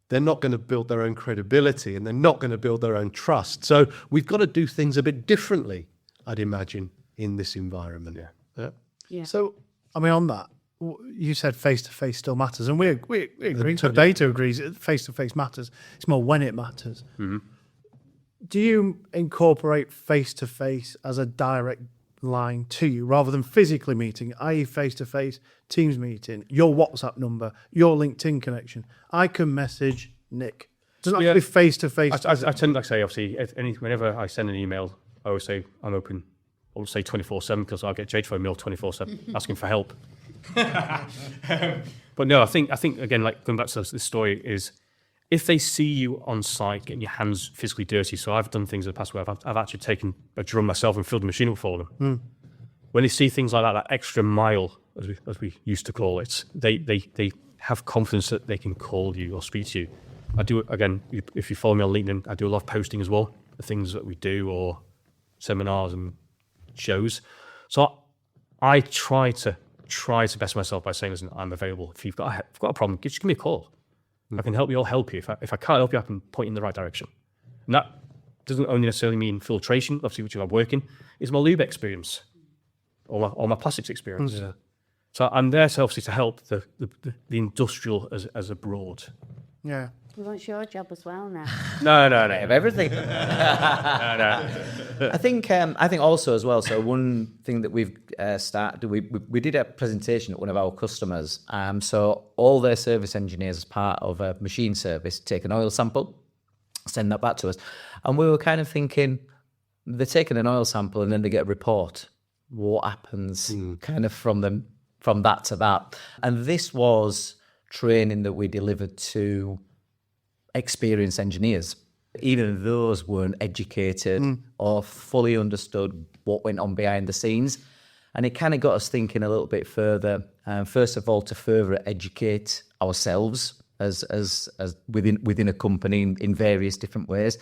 they're not going to build their own credibility and they're not going to build their own trust. So we've got to do things a bit differently, I'd imagine, in this environment. Yeah. So, I mean, on that, you said face-to-face still matters, and we agree. So data agrees face-to-face matters. It's more when it matters. Mm-hmm. Do you incorporate face-to-face as a direct line to you rather than physically meeting, i.e. face-to-face, Teams meeting, your WhatsApp number, your LinkedIn connection? I can message Nick. Does not have to be face-to-face. I tend to say, obviously, whenever I send an email, I always say I'm open. I'll say 24/7 because I'll get Jade phone mail 24/7 asking for help. But no, I think again, like going back to this story, is if they see you on site getting your hands physically dirty. So I've done things in the past where I've actually taken a drum myself and filled the machine up for them. When they see things like that extra mile, as we used to call it, they have confidence that they can call you or speak to you. I do, again, if you follow me on LinkedIn, I do a lot of posting as well, the things that we do or seminars and shows. So I try to best myself by saying, listen, I'm available. If you've got a problem, just give me a call. I can help you. I'll help you. If I can't help you, I can point you in the right direction. And that doesn't only necessarily mean filtration, obviously, which I'm working. It's my lube experience or my plastics experience. Yeah. So I'm there to obviously to help the industrial as a broad. Yeah. We want your job as well now. No. Of everything. No. I think also as well. So one thing that we've started, we did a presentation at one of our customers. So all their service engineers, as part of a machine service, take an oil sample, send that back to us, and we were kind of thinking they're taking an oil sample and then they get a report. What happens kind of from that to that? And this was training that we delivered to experienced engineers. Even those weren't educated or fully understood what went on behind the scenes. And it kind of got us thinking a little bit further. First of all, to further educate ourselves as within a company in various different ways,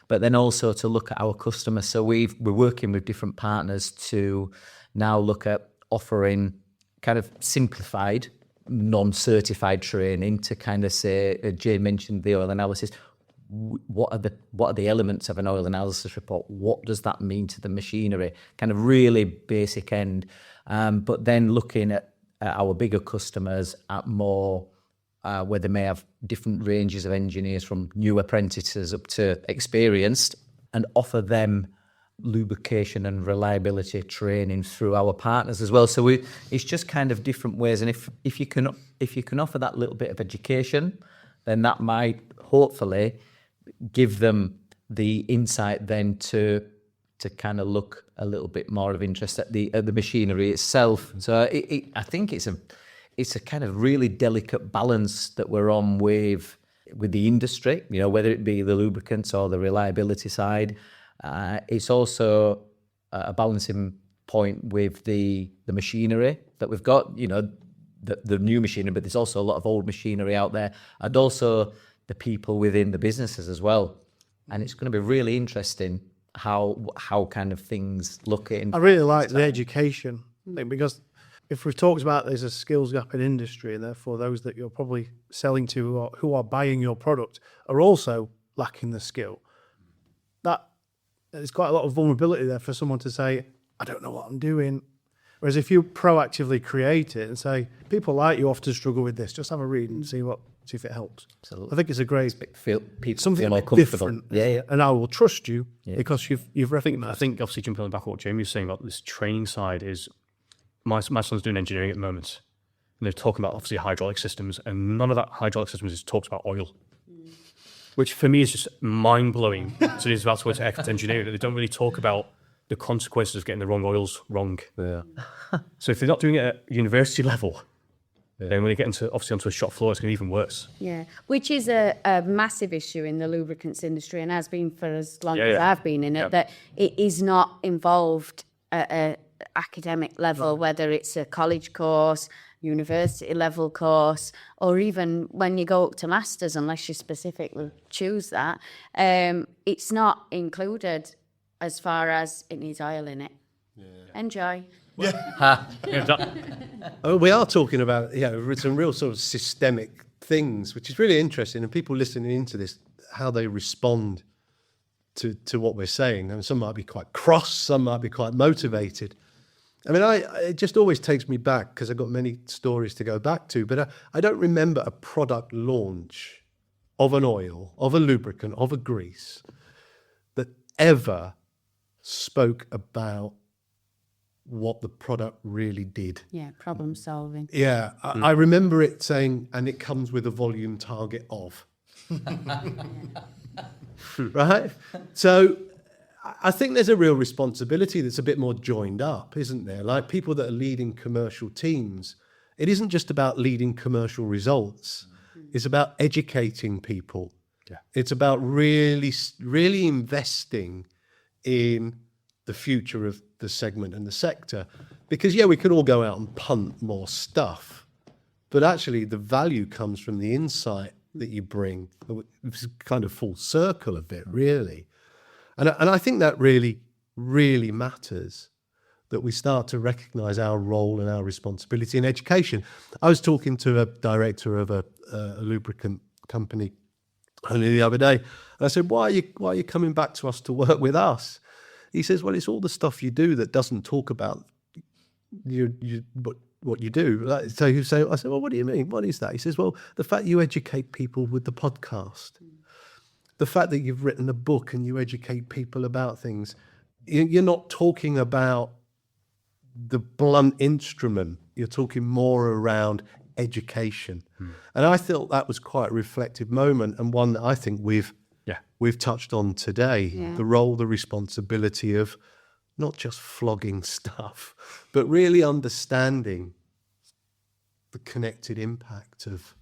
but then also to look at our customers. So we're working with different partners to now look at offering kind of simplified, non-certified training to kind of say, Jade mentioned the oil analysis. What are the elements of an oil analysis report? What does that mean to the machinery? Kind of really basic end. But then looking at our bigger customers at more where they may have different ranges of engineers from new apprentices up to experienced, and offer them lubrication and reliability training through our partners as well. So it's just kind of different ways. And if you can offer that little bit of education, then that might hopefully give them the insight then to kind of look a little bit more of interest at the machinery itself. So I think it's a kind of really delicate balance that we're on with the industry, whether it be the lubricants or the reliability side. It's also a balancing point with the machinery that we've got. the new machinery, but there's also a lot of old machinery out there, and also the people within the businesses as well. And it's going to be really interesting how kind of things look in. I really like the education thing, because if we've talked about there's a skills gap in industry, and therefore those that you're probably selling to or who are buying your product are also lacking the skill, that there's quite a lot of vulnerability there for someone to say, I don't know what I'm doing. Whereas if you proactively create it and say, people like you often struggle with this, just have a read and see if it helps. Absolutely. I think it's a great People something feel more like comfortable. different. Yeah. And I will trust you because you've recognized. I think obviously jumping on back what Jamie was saying about this training side is my son's doing engineering at the moment, and they're talking about obviously hydraulic systems, and none of that hydraulic systems is talked about oil, which for me is just mind blowing. So it's about to go to aircraft engineering, they don't really talk about the consequences of getting the wrong oils wrong. Yeah. So if they're not doing it at university level, then when they get onto a shop floor, it's going to be even worse. Yeah, which is a massive issue in the lubricants industry, and has been for as long as Yeah. I've been in it, that it is not involved at an academic level, whether it's a college course, university level course, or even when you go up to masters, unless you specifically choose that, it's not included as far as it needs oil in it. Enjoy. Oh, we are talking about some real sort of systemic things, which is really interesting. And people listening into this, how they respond to what we're saying. And some might be quite cross, some might be quite motivated. I mean, it just always takes me back, because I've got many stories to go back to, but I don't remember a product launch of an oil, of a lubricant, of a grease that ever spoke about what the product really did. Yeah, problem solving. Yeah, I remember it saying, and it comes with a volume target of. Right? So I think there's a real responsibility that's a bit more joined up, isn't there? Like people that are leading commercial teams, it isn't just about leading commercial results. It's about educating people. Yeah. It's about really, really investing in the future of the segment and the sector. Because, we could all go out and punt more stuff, but actually the value comes from the insight that you bring. It's kind of full circle of it, really. And I think that really, really matters, that we start to recognise our role and our responsibility in education. I was talking to a director of a lubricant company only the other day, and I said, why are you coming back to us to work with us? He says, well, it's all the stuff you do that doesn't talk about what you do. So I said, well, what do you mean? What is that? He says, well, the fact you educate people with the podcast, the fact that you've written a book and you educate people about things. You're not talking about the blunt instrument. You're talking more around education. And I thought that was quite a reflective moment, and one that I think we've touched on today, the role, the responsibility of not just flogging stuff, but really understanding the connected impact of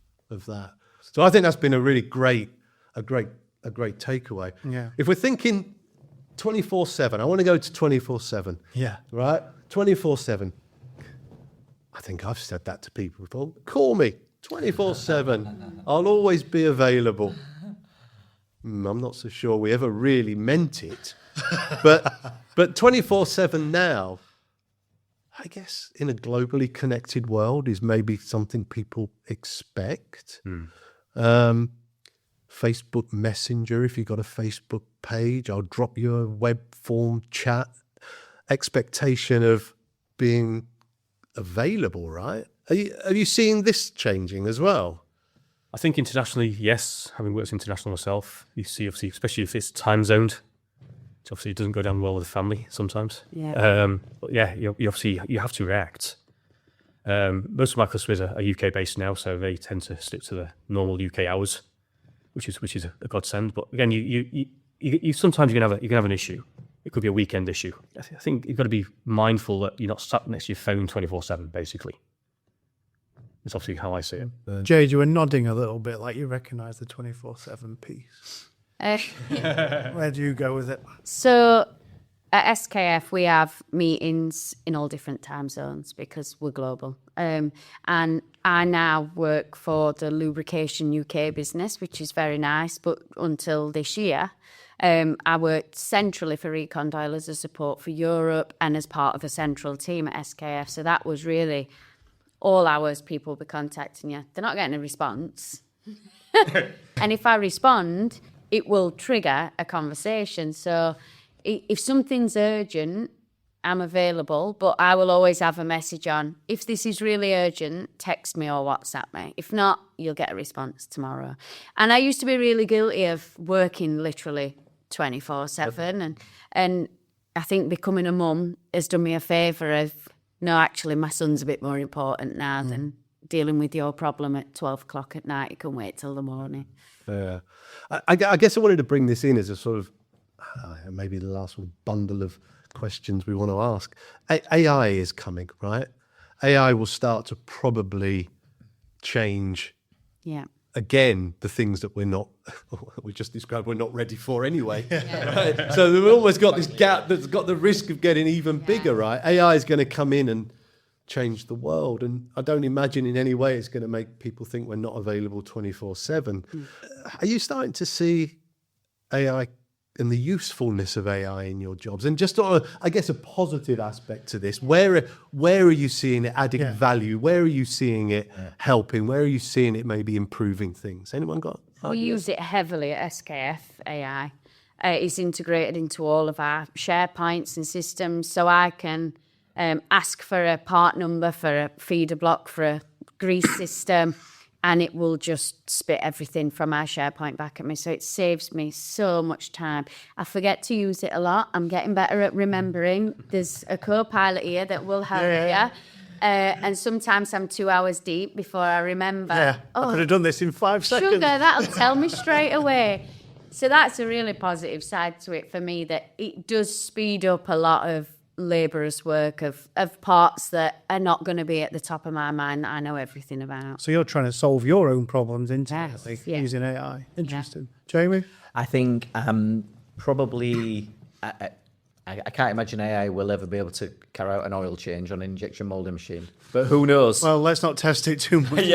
that. So I think that's been a really great takeaway. Yeah. If we're thinking 24/7, I want to go to 24/7. Yeah. Right? 24/7. I think I've said that to people before. Call me 24/7. I'll always be available. I'm not so sure we ever really meant it, but 24/7 now, I guess in a globally connected world, is maybe something people expect. Facebook Messenger, if you've got a Facebook page, I'll drop you a web form chat. Expectation of being available, right? Are you seeing this changing as well? I think internationally, yes. Having worked international myself, you see, obviously, especially if it's time zoned, which obviously doesn't go down well with the family sometimes. Yeah. But you obviously you have to react. Most of my customers are UK based now, so they tend to stick to the normal UK hours, which is a godsend. But again, you sometimes you can have an issue. It could be a weekend issue. I think you've got to be mindful that you're not sat next to your phone 24/7. Basically, it's obviously how I see it. Jade, you were nodding a little bit like you recognise the 24/7 piece. Where do you go with it? So at SKF, we have meetings in all different time zones because we're global. And I now work for the Lubrication UK business, which is very nice. But until this year, I worked centrally for RecondOil as a support for Europe and as part of a central team at SKF. So that was really all hours people will be contacting you. They're not getting a response. And if I respond, it will trigger a conversation. So if something's urgent, I'm available, but I will always have a message on. If this is really urgent, text me or WhatsApp me. If not, you'll get a response tomorrow. And I used to be really guilty of working literally 24/7. And I think becoming a mum has done me a favour of, no, actually, my son's a bit more important now than dealing with your problem at 12 o'clock at night. You can wait till the morning. Yeah. I guess I wanted to bring this in as a sort of maybe the last sort of bundle of questions we want to ask. AI is coming, right? AI will start to probably change, Yeah. again, the things that we just described, we're not ready for anyway. Right? So we've almost got this gap that's got the risk of getting even bigger, right? AI is going to come in and change the world. And I don't imagine in any way it's going to make people think we're not available 24/7. Are you starting to see AI and the usefulness of AI in your jobs? And just, I guess, a positive aspect to this. Where are you seeing it adding value? Where are you seeing it helping? Where are you seeing it maybe improving things? Anyone got ideas? We use it heavily at SKF AI. It's integrated into all of our SharePoints and systems, so I can ask for a part number for a feeder block for a grease system, and it will just spit everything from our SharePoint back at me. So it saves me so much time. I forget to use it a lot. I'm getting better at remembering. There's a co-pilot here that will help you. And sometimes I'm 2 hours deep before I remember. Yeah, I could have done this in 5 seconds. Sugar, that'll tell me straight away. So that's a really positive side to it for me, that it does speed up a lot of labourers' work of parts that are not going to be at the top of my mind that I know everything about. So you're trying to solve your own problems internally using AI. Interesting. Jamie? I think probably I can't imagine AI will ever be able to carry out an oil change on an injection moulding machine. But who knows? Well, let's not test it too much.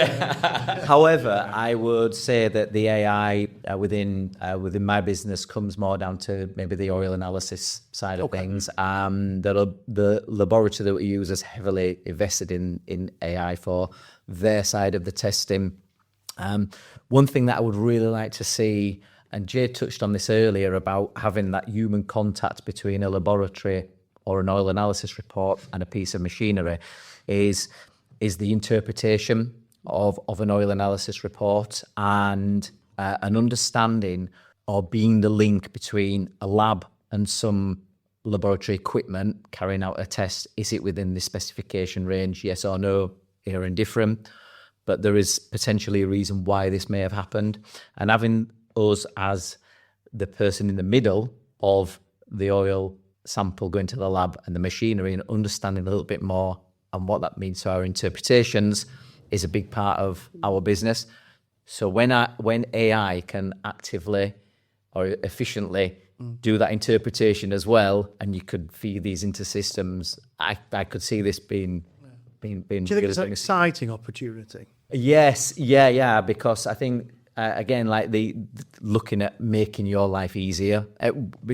However, I would say that the AI within my business comes more down to maybe the oil analysis side of things. The laboratory that we use is heavily invested in AI for their side of the testing. One thing that I would really like to see, and Jade touched on this earlier about having that human contact between a laboratory or an oil analysis report and a piece of machinery, is the interpretation of an oil analysis report and an understanding or being the link between a lab and some laboratory equipment carrying out a test. Is it within the specification range? Yes or no? Here and different. But there is potentially a reason why this may have happened. And having us as the person in the middle of the oil sample going to the lab and the machinery and understanding a little bit more and what that means to our interpretations is a big part of our business. So when AI can actively or efficiently do that interpretation as well, and you could feed these into systems, I could see this being Do you think it's an exciting opportunity? Yes, yeah, because I think again, like looking at making your life easier.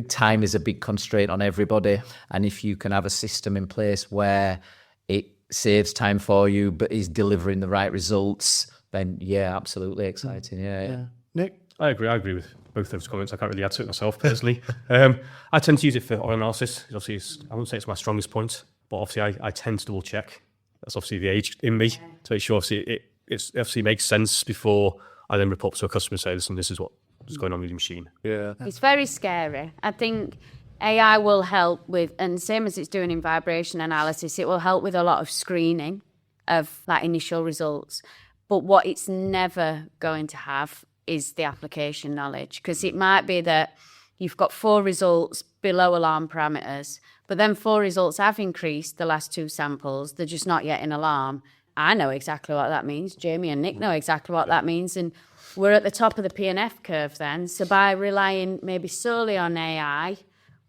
Time is a big constraint on everybody, and if you can have a system in place where it saves time for you but is delivering the right results, then yeah, absolutely exciting. Yeah. Nick? I agree with both those comments. I can't really add to it myself personally. I tend to use it for oil analysis. Obviously, I wouldn't say it's my strongest point, but obviously I tend to double check. That's obviously the age in me to make sure obviously it obviously makes sense before I then report to a customer and say, listen, this is what's going on with the machine. Yeah. It's very scary. I think AI will help with, and same as it's doing in vibration analysis, it will help with a lot of screening of that initial results. But what it's never going to have is the application knowledge, because it might be that you've got 4 results below alarm parameters, but then 4 results have increased the last 2 samples. They're just not yet in alarm. I know exactly what that means. Jamie and Nick know exactly what that means. And we're at the top of the P&F curve then. So by relying maybe solely on AI,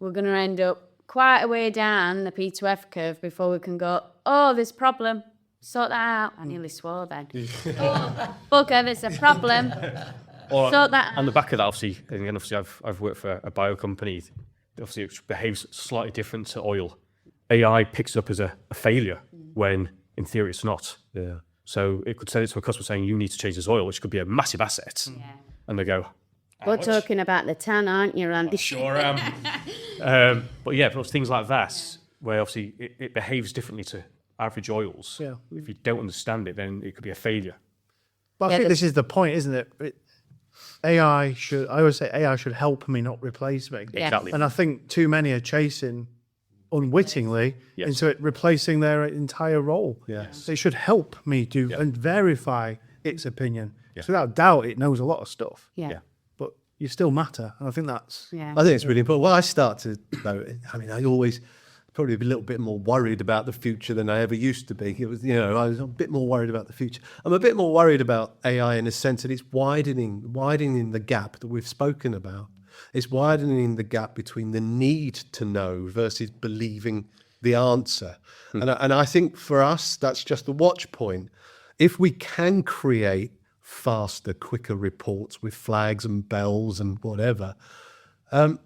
we're going to end up quite a way down the P2F curve before we can go, oh, there's a problem. Sort that out. I nearly swore then. Oh, bugger, there's a problem. Sort that out. On the back of that, obviously, I've worked for a bio company. Obviously, it behaves slightly different to oil. AI picks it up as a failure when, in theory, it's not. Yeah. So it could send it to a customer saying, you need to change this oil, which could be a massive asset. Yeah. And they go, We're talking about the tan, aren't you, Randy? sure am. But things like that, where obviously it behaves differently to average oils. Yeah. If you don't understand it, then it could be a failure. But I think this is the point, isn't it? I always say AI should help me, not replace me. Yeah. Exactly. And I think too many are chasing unwittingly into it replacing their entire role. Yes. It should help me do and verify its opinion. Yeah. So without doubt, it knows a lot of stuff. Yeah. But you still matter. And I think that's... Yeah. I think it's really important. Well, I start to know, I always probably be a little bit more worried about the future than I ever used to be. It was, I was a bit more worried about the future. I'm a bit more worried about AI in a sense that it's widening the gap that we've spoken about. It's widening the gap between the need to know versus believing the answer. And I think for us, that's just the watch point. If we can create faster, quicker reports with flags and bells and whatever, they're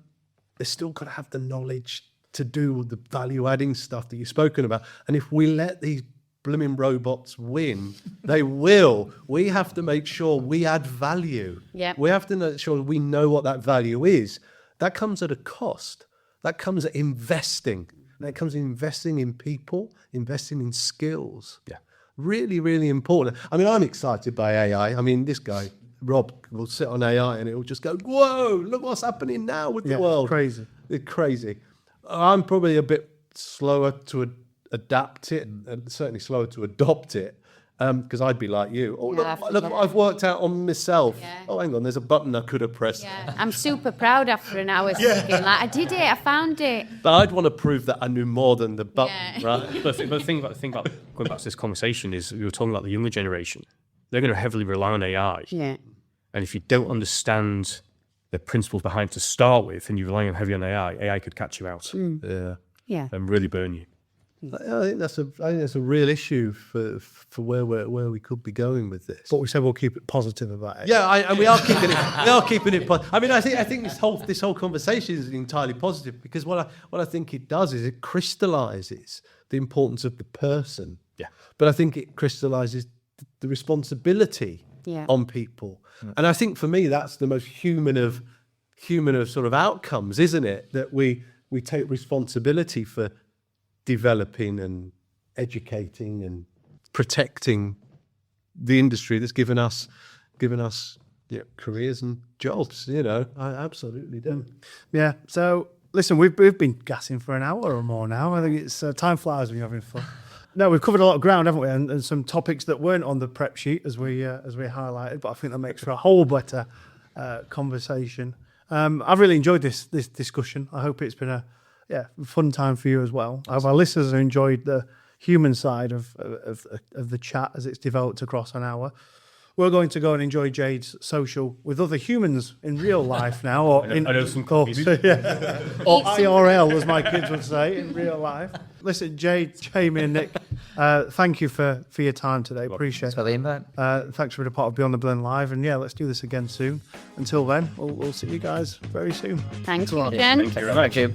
still got to have the knowledge to do the value-adding stuff that you've spoken about. And if we let these blooming robots win, they will. We have to make sure we add value. Yep. We have to make sure we know what that value is. That comes at a cost. That comes at investing. That comes investing in people, investing in skills. Yeah. Really, really important. I'm excited by AI. This guy, Rob, will sit on AI and it will just go, whoa, look what's happening now with the world. Crazy. It's crazy. I'm probably a bit slower to adapt it, and certainly slower to adopt it, because I'd be like you. Oh, look what I've worked out on myself. Yeah. Oh, hang on, there's a button I could have pressed. Yeah. I'm super proud after an hour thinking, I did it, I found it. But I'd want to prove that I knew more than the button, right? But the thing about going back to this conversation is we were talking about the younger generation. They're going to heavily rely on AI. Yeah. And if you don't understand the principles behind to start with and you're relying heavy on AI could catch you out Yeah. and really burn you. I think that's a real issue for where we could be going with this. But we said we'll keep it positive about it. Yeah, and we are keeping it. We are keeping it. I think this whole conversation is entirely positive because what I think it does is it crystallises the importance of the person. Yeah. But I think it crystallises the responsibility on people, and I think for me that's the most human of sort of outcomes, isn't it? That we take responsibility for developing and educating and protecting the industry that's given us careers and jobs. I absolutely do. Yeah. So listen, we've been gassing for an hour or more now. I think it's time flies when you're having fun. No, we've covered a lot of ground, haven't we? And some topics that weren't on the prep sheet as we highlighted, but I think that makes for a whole better conversation. I've really enjoyed this discussion. I hope it's been a fun time for you as well. I hope our listeners have enjoyed the human side of the chat as it's developed across an hour. We're going to go and enjoy Jade's social with other humans in real life now, or I know some or coffees. or IRL, as my kids would say, in real life. Listen, Jade, Jamie, and Nick, thank you for your time today. Appreciate it. Thanks for the invite. Thanks for being a part of Beyond the Blend Live, and let's do this again soon. Until then, we'll see you guys very soon. Thank you, Jen. Thank you very much. Thank you.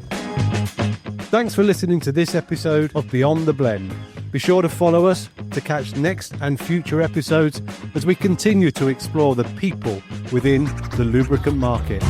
Thanks for listening to this episode of Beyond the Blend. Be sure to follow us to catch next and future episodes as we continue to explore the people within the lubricant market.